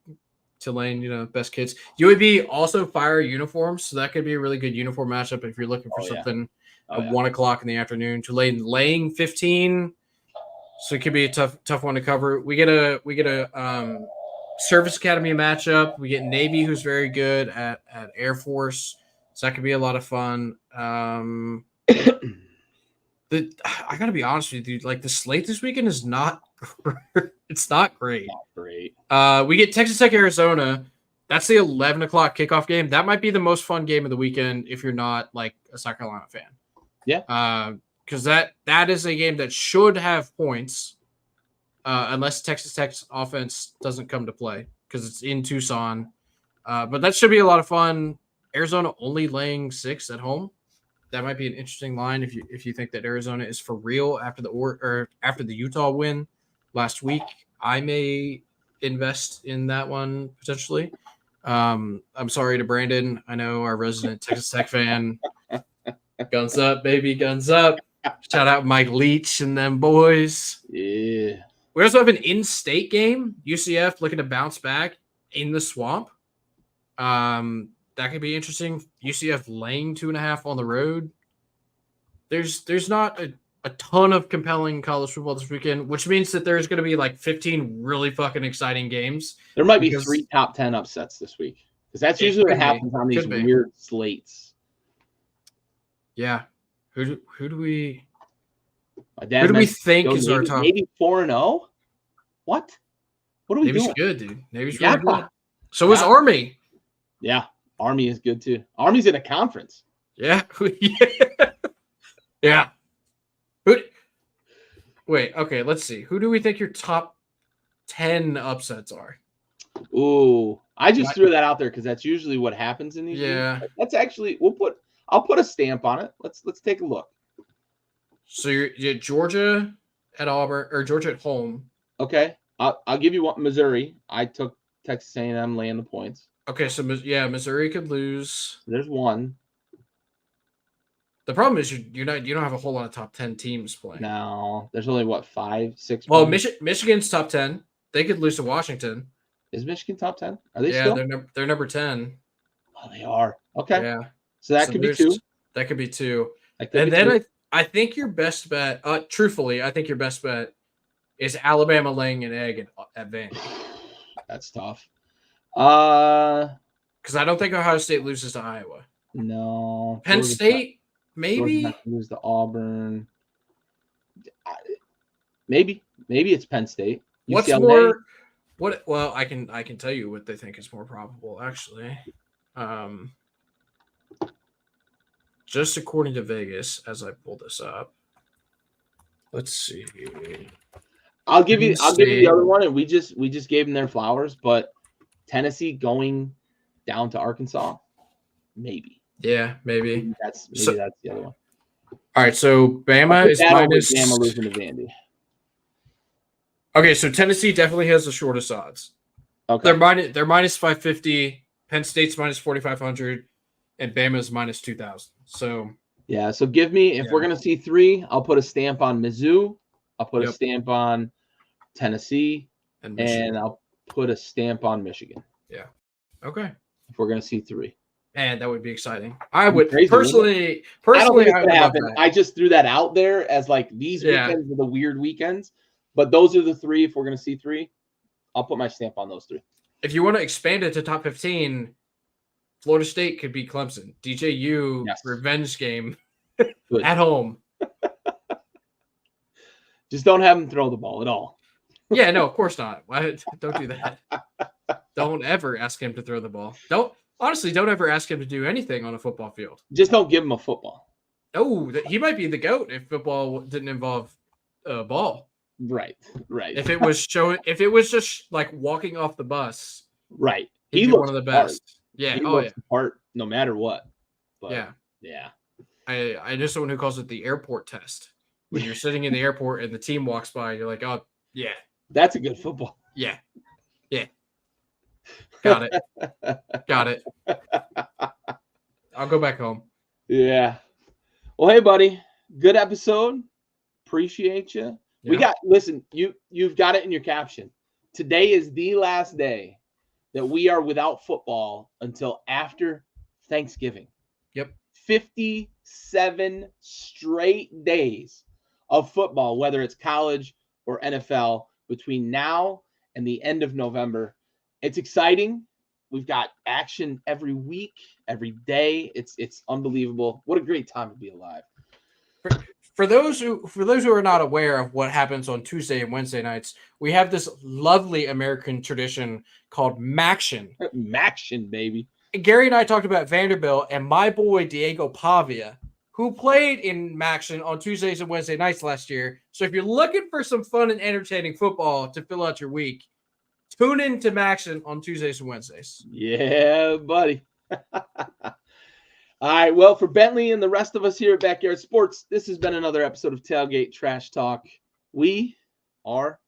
Tulane, best kids. UAB also fire uniforms, so that could be a really good uniform matchup if you're looking for something at 1 o'clock in the afternoon. Tulane laying 15, so it could be a tough one to cover. We get a Service Academy matchup. We get Navy, who's very good at Air Force, so that could be a lot of fun. I gotta be honest with you, dude. Like the slate this weekend is not. It's not great. Not great. We get Texas Tech, Arizona. That's the 11 o'clock kickoff game. That might be the most fun game of the weekend if you're not like a South Carolina fan. Yeah. Because that is a game that should have points, unless Texas Tech's offense doesn't come to play because it's in Tucson. But that should be a lot of fun. Arizona only laying 6 at home. that might be an interesting line if you think that Arizona is for real after after the Utah win last week. I may invest in that one potentially. I'm sorry to Brandon. I know our resident Texas Tech fan. Guns up, baby, guns up. Shout out Mike Leach and them boys. Yeah. We also have an in-state game. UCF looking to bounce back in the swamp. That could be interesting. UCF laying 2.5 on the road. There's not a ton of compelling college football this weekend, which means that there's going to be like 15 really fucking exciting games. There might be 3 top 10 upsets this week because that's usually what happens on these weird slates. Yeah. Who do we think is Navy, our top? Maybe 4-0? What? What are we Navy's doing? Good, dude. Navy's really good. So is Army. Yeah. Army is good too. Army's in a conference. Yeah. Yeah. Wait, okay, let's see. Who do we think your top 10 upsets are? Ooh, I just threw that out there because that's usually what happens in these. Yeah. Games. That's actually I'll put a stamp on it. Let's take a look. So you're Georgia at Auburn or Georgia at home. Okay. I'll give you one. Missouri. I took Texas A&M laying the points. Okay, so Missouri could lose. There's one. The problem is you don't have a whole lot of top 10 teams playing. No, there's only 5, 6. Well, Michigan's top 10. They could lose to Washington. Is Michigan top 10? Are they? Yeah, still? they're number 10. Oh, they are. Okay. Yeah. So that could be 2. That could be 2. And then I think your best bet, truthfully, I think your best bet is Alabama laying an egg at Vandy. That's tough. Because I don't think Ohio State loses to Iowa. No. Penn State, maybe. Lose to Auburn. Maybe it's Penn State. What's more? Well, I can tell you what they think is more probable, actually. Just according to Vegas, as I pull this up. Let's see. I'll give you the other one, and we just gave them their flowers, but Tennessee going down to Arkansas, maybe. Yeah, maybe. That's the other one. All right, so Bama is minus. Bama losing to Vandy. Okay, so Tennessee definitely has the shortest odds. Okay, they're minus 550. Penn State's minus 4,500, and Bama's minus 2,000. So yeah, so give me if we're gonna see 3, I'll put a stamp on Mizzou. I'll put a stamp on Tennessee, and I'll put a stamp on Michigan. Yeah. Okay. If we're gonna see 3. And that would be exciting. I would personally I don't think it's gonna happen. I just threw that out there as like these weekends are the weird weekends. But those are the 3. If we're gonna see 3, I'll put my stamp on those 3. If you want to expand it to top 15, Florida State could beat Clemson. DJU revenge game at home. Just don't have them throw the ball at all. Yeah, no, of course not. Don't do that. Don't ever ask him to throw the ball. Don't ever ask him to do anything on a football field. Just don't give him a football. Oh, he might be the GOAT if football didn't involve a ball. Right. If it was just like walking off the bus. Right. He looks one of the best. Hard. Yeah. He looks the part no matter what. But, yeah. I know someone who calls it the airport test. When you're sitting in the airport and the team walks by, you're like, oh, yeah. That's a good football. Yeah. Yeah. Got it. I'll go back home. Yeah. Well, hey, buddy. Good episode. Appreciate you. Yeah. Listen, you've got it in your caption. Today is the last day that we are without football until after Thanksgiving. Yep. 57 straight days of football, whether it's college or NFL, between now and the end of November. It's exciting. We've got action every week, every day. It's unbelievable. What a great time to be alive. For those who are not aware of what happens on Tuesday and Wednesday nights, we have this lovely American tradition called Maction. Maction, baby. Gary and I talked about Vanderbilt and my boy Diego Pavia, who played in Maction on Tuesdays and Wednesday nights last year. So if you're looking for some fun and entertaining football to fill out your week, tune in to Maction on Tuesdays and Wednesdays. Yeah, buddy. All right. Well, for Bentley and the rest of us here at Backyard Sports, this has been another episode of Tailgate Trash Talk. We are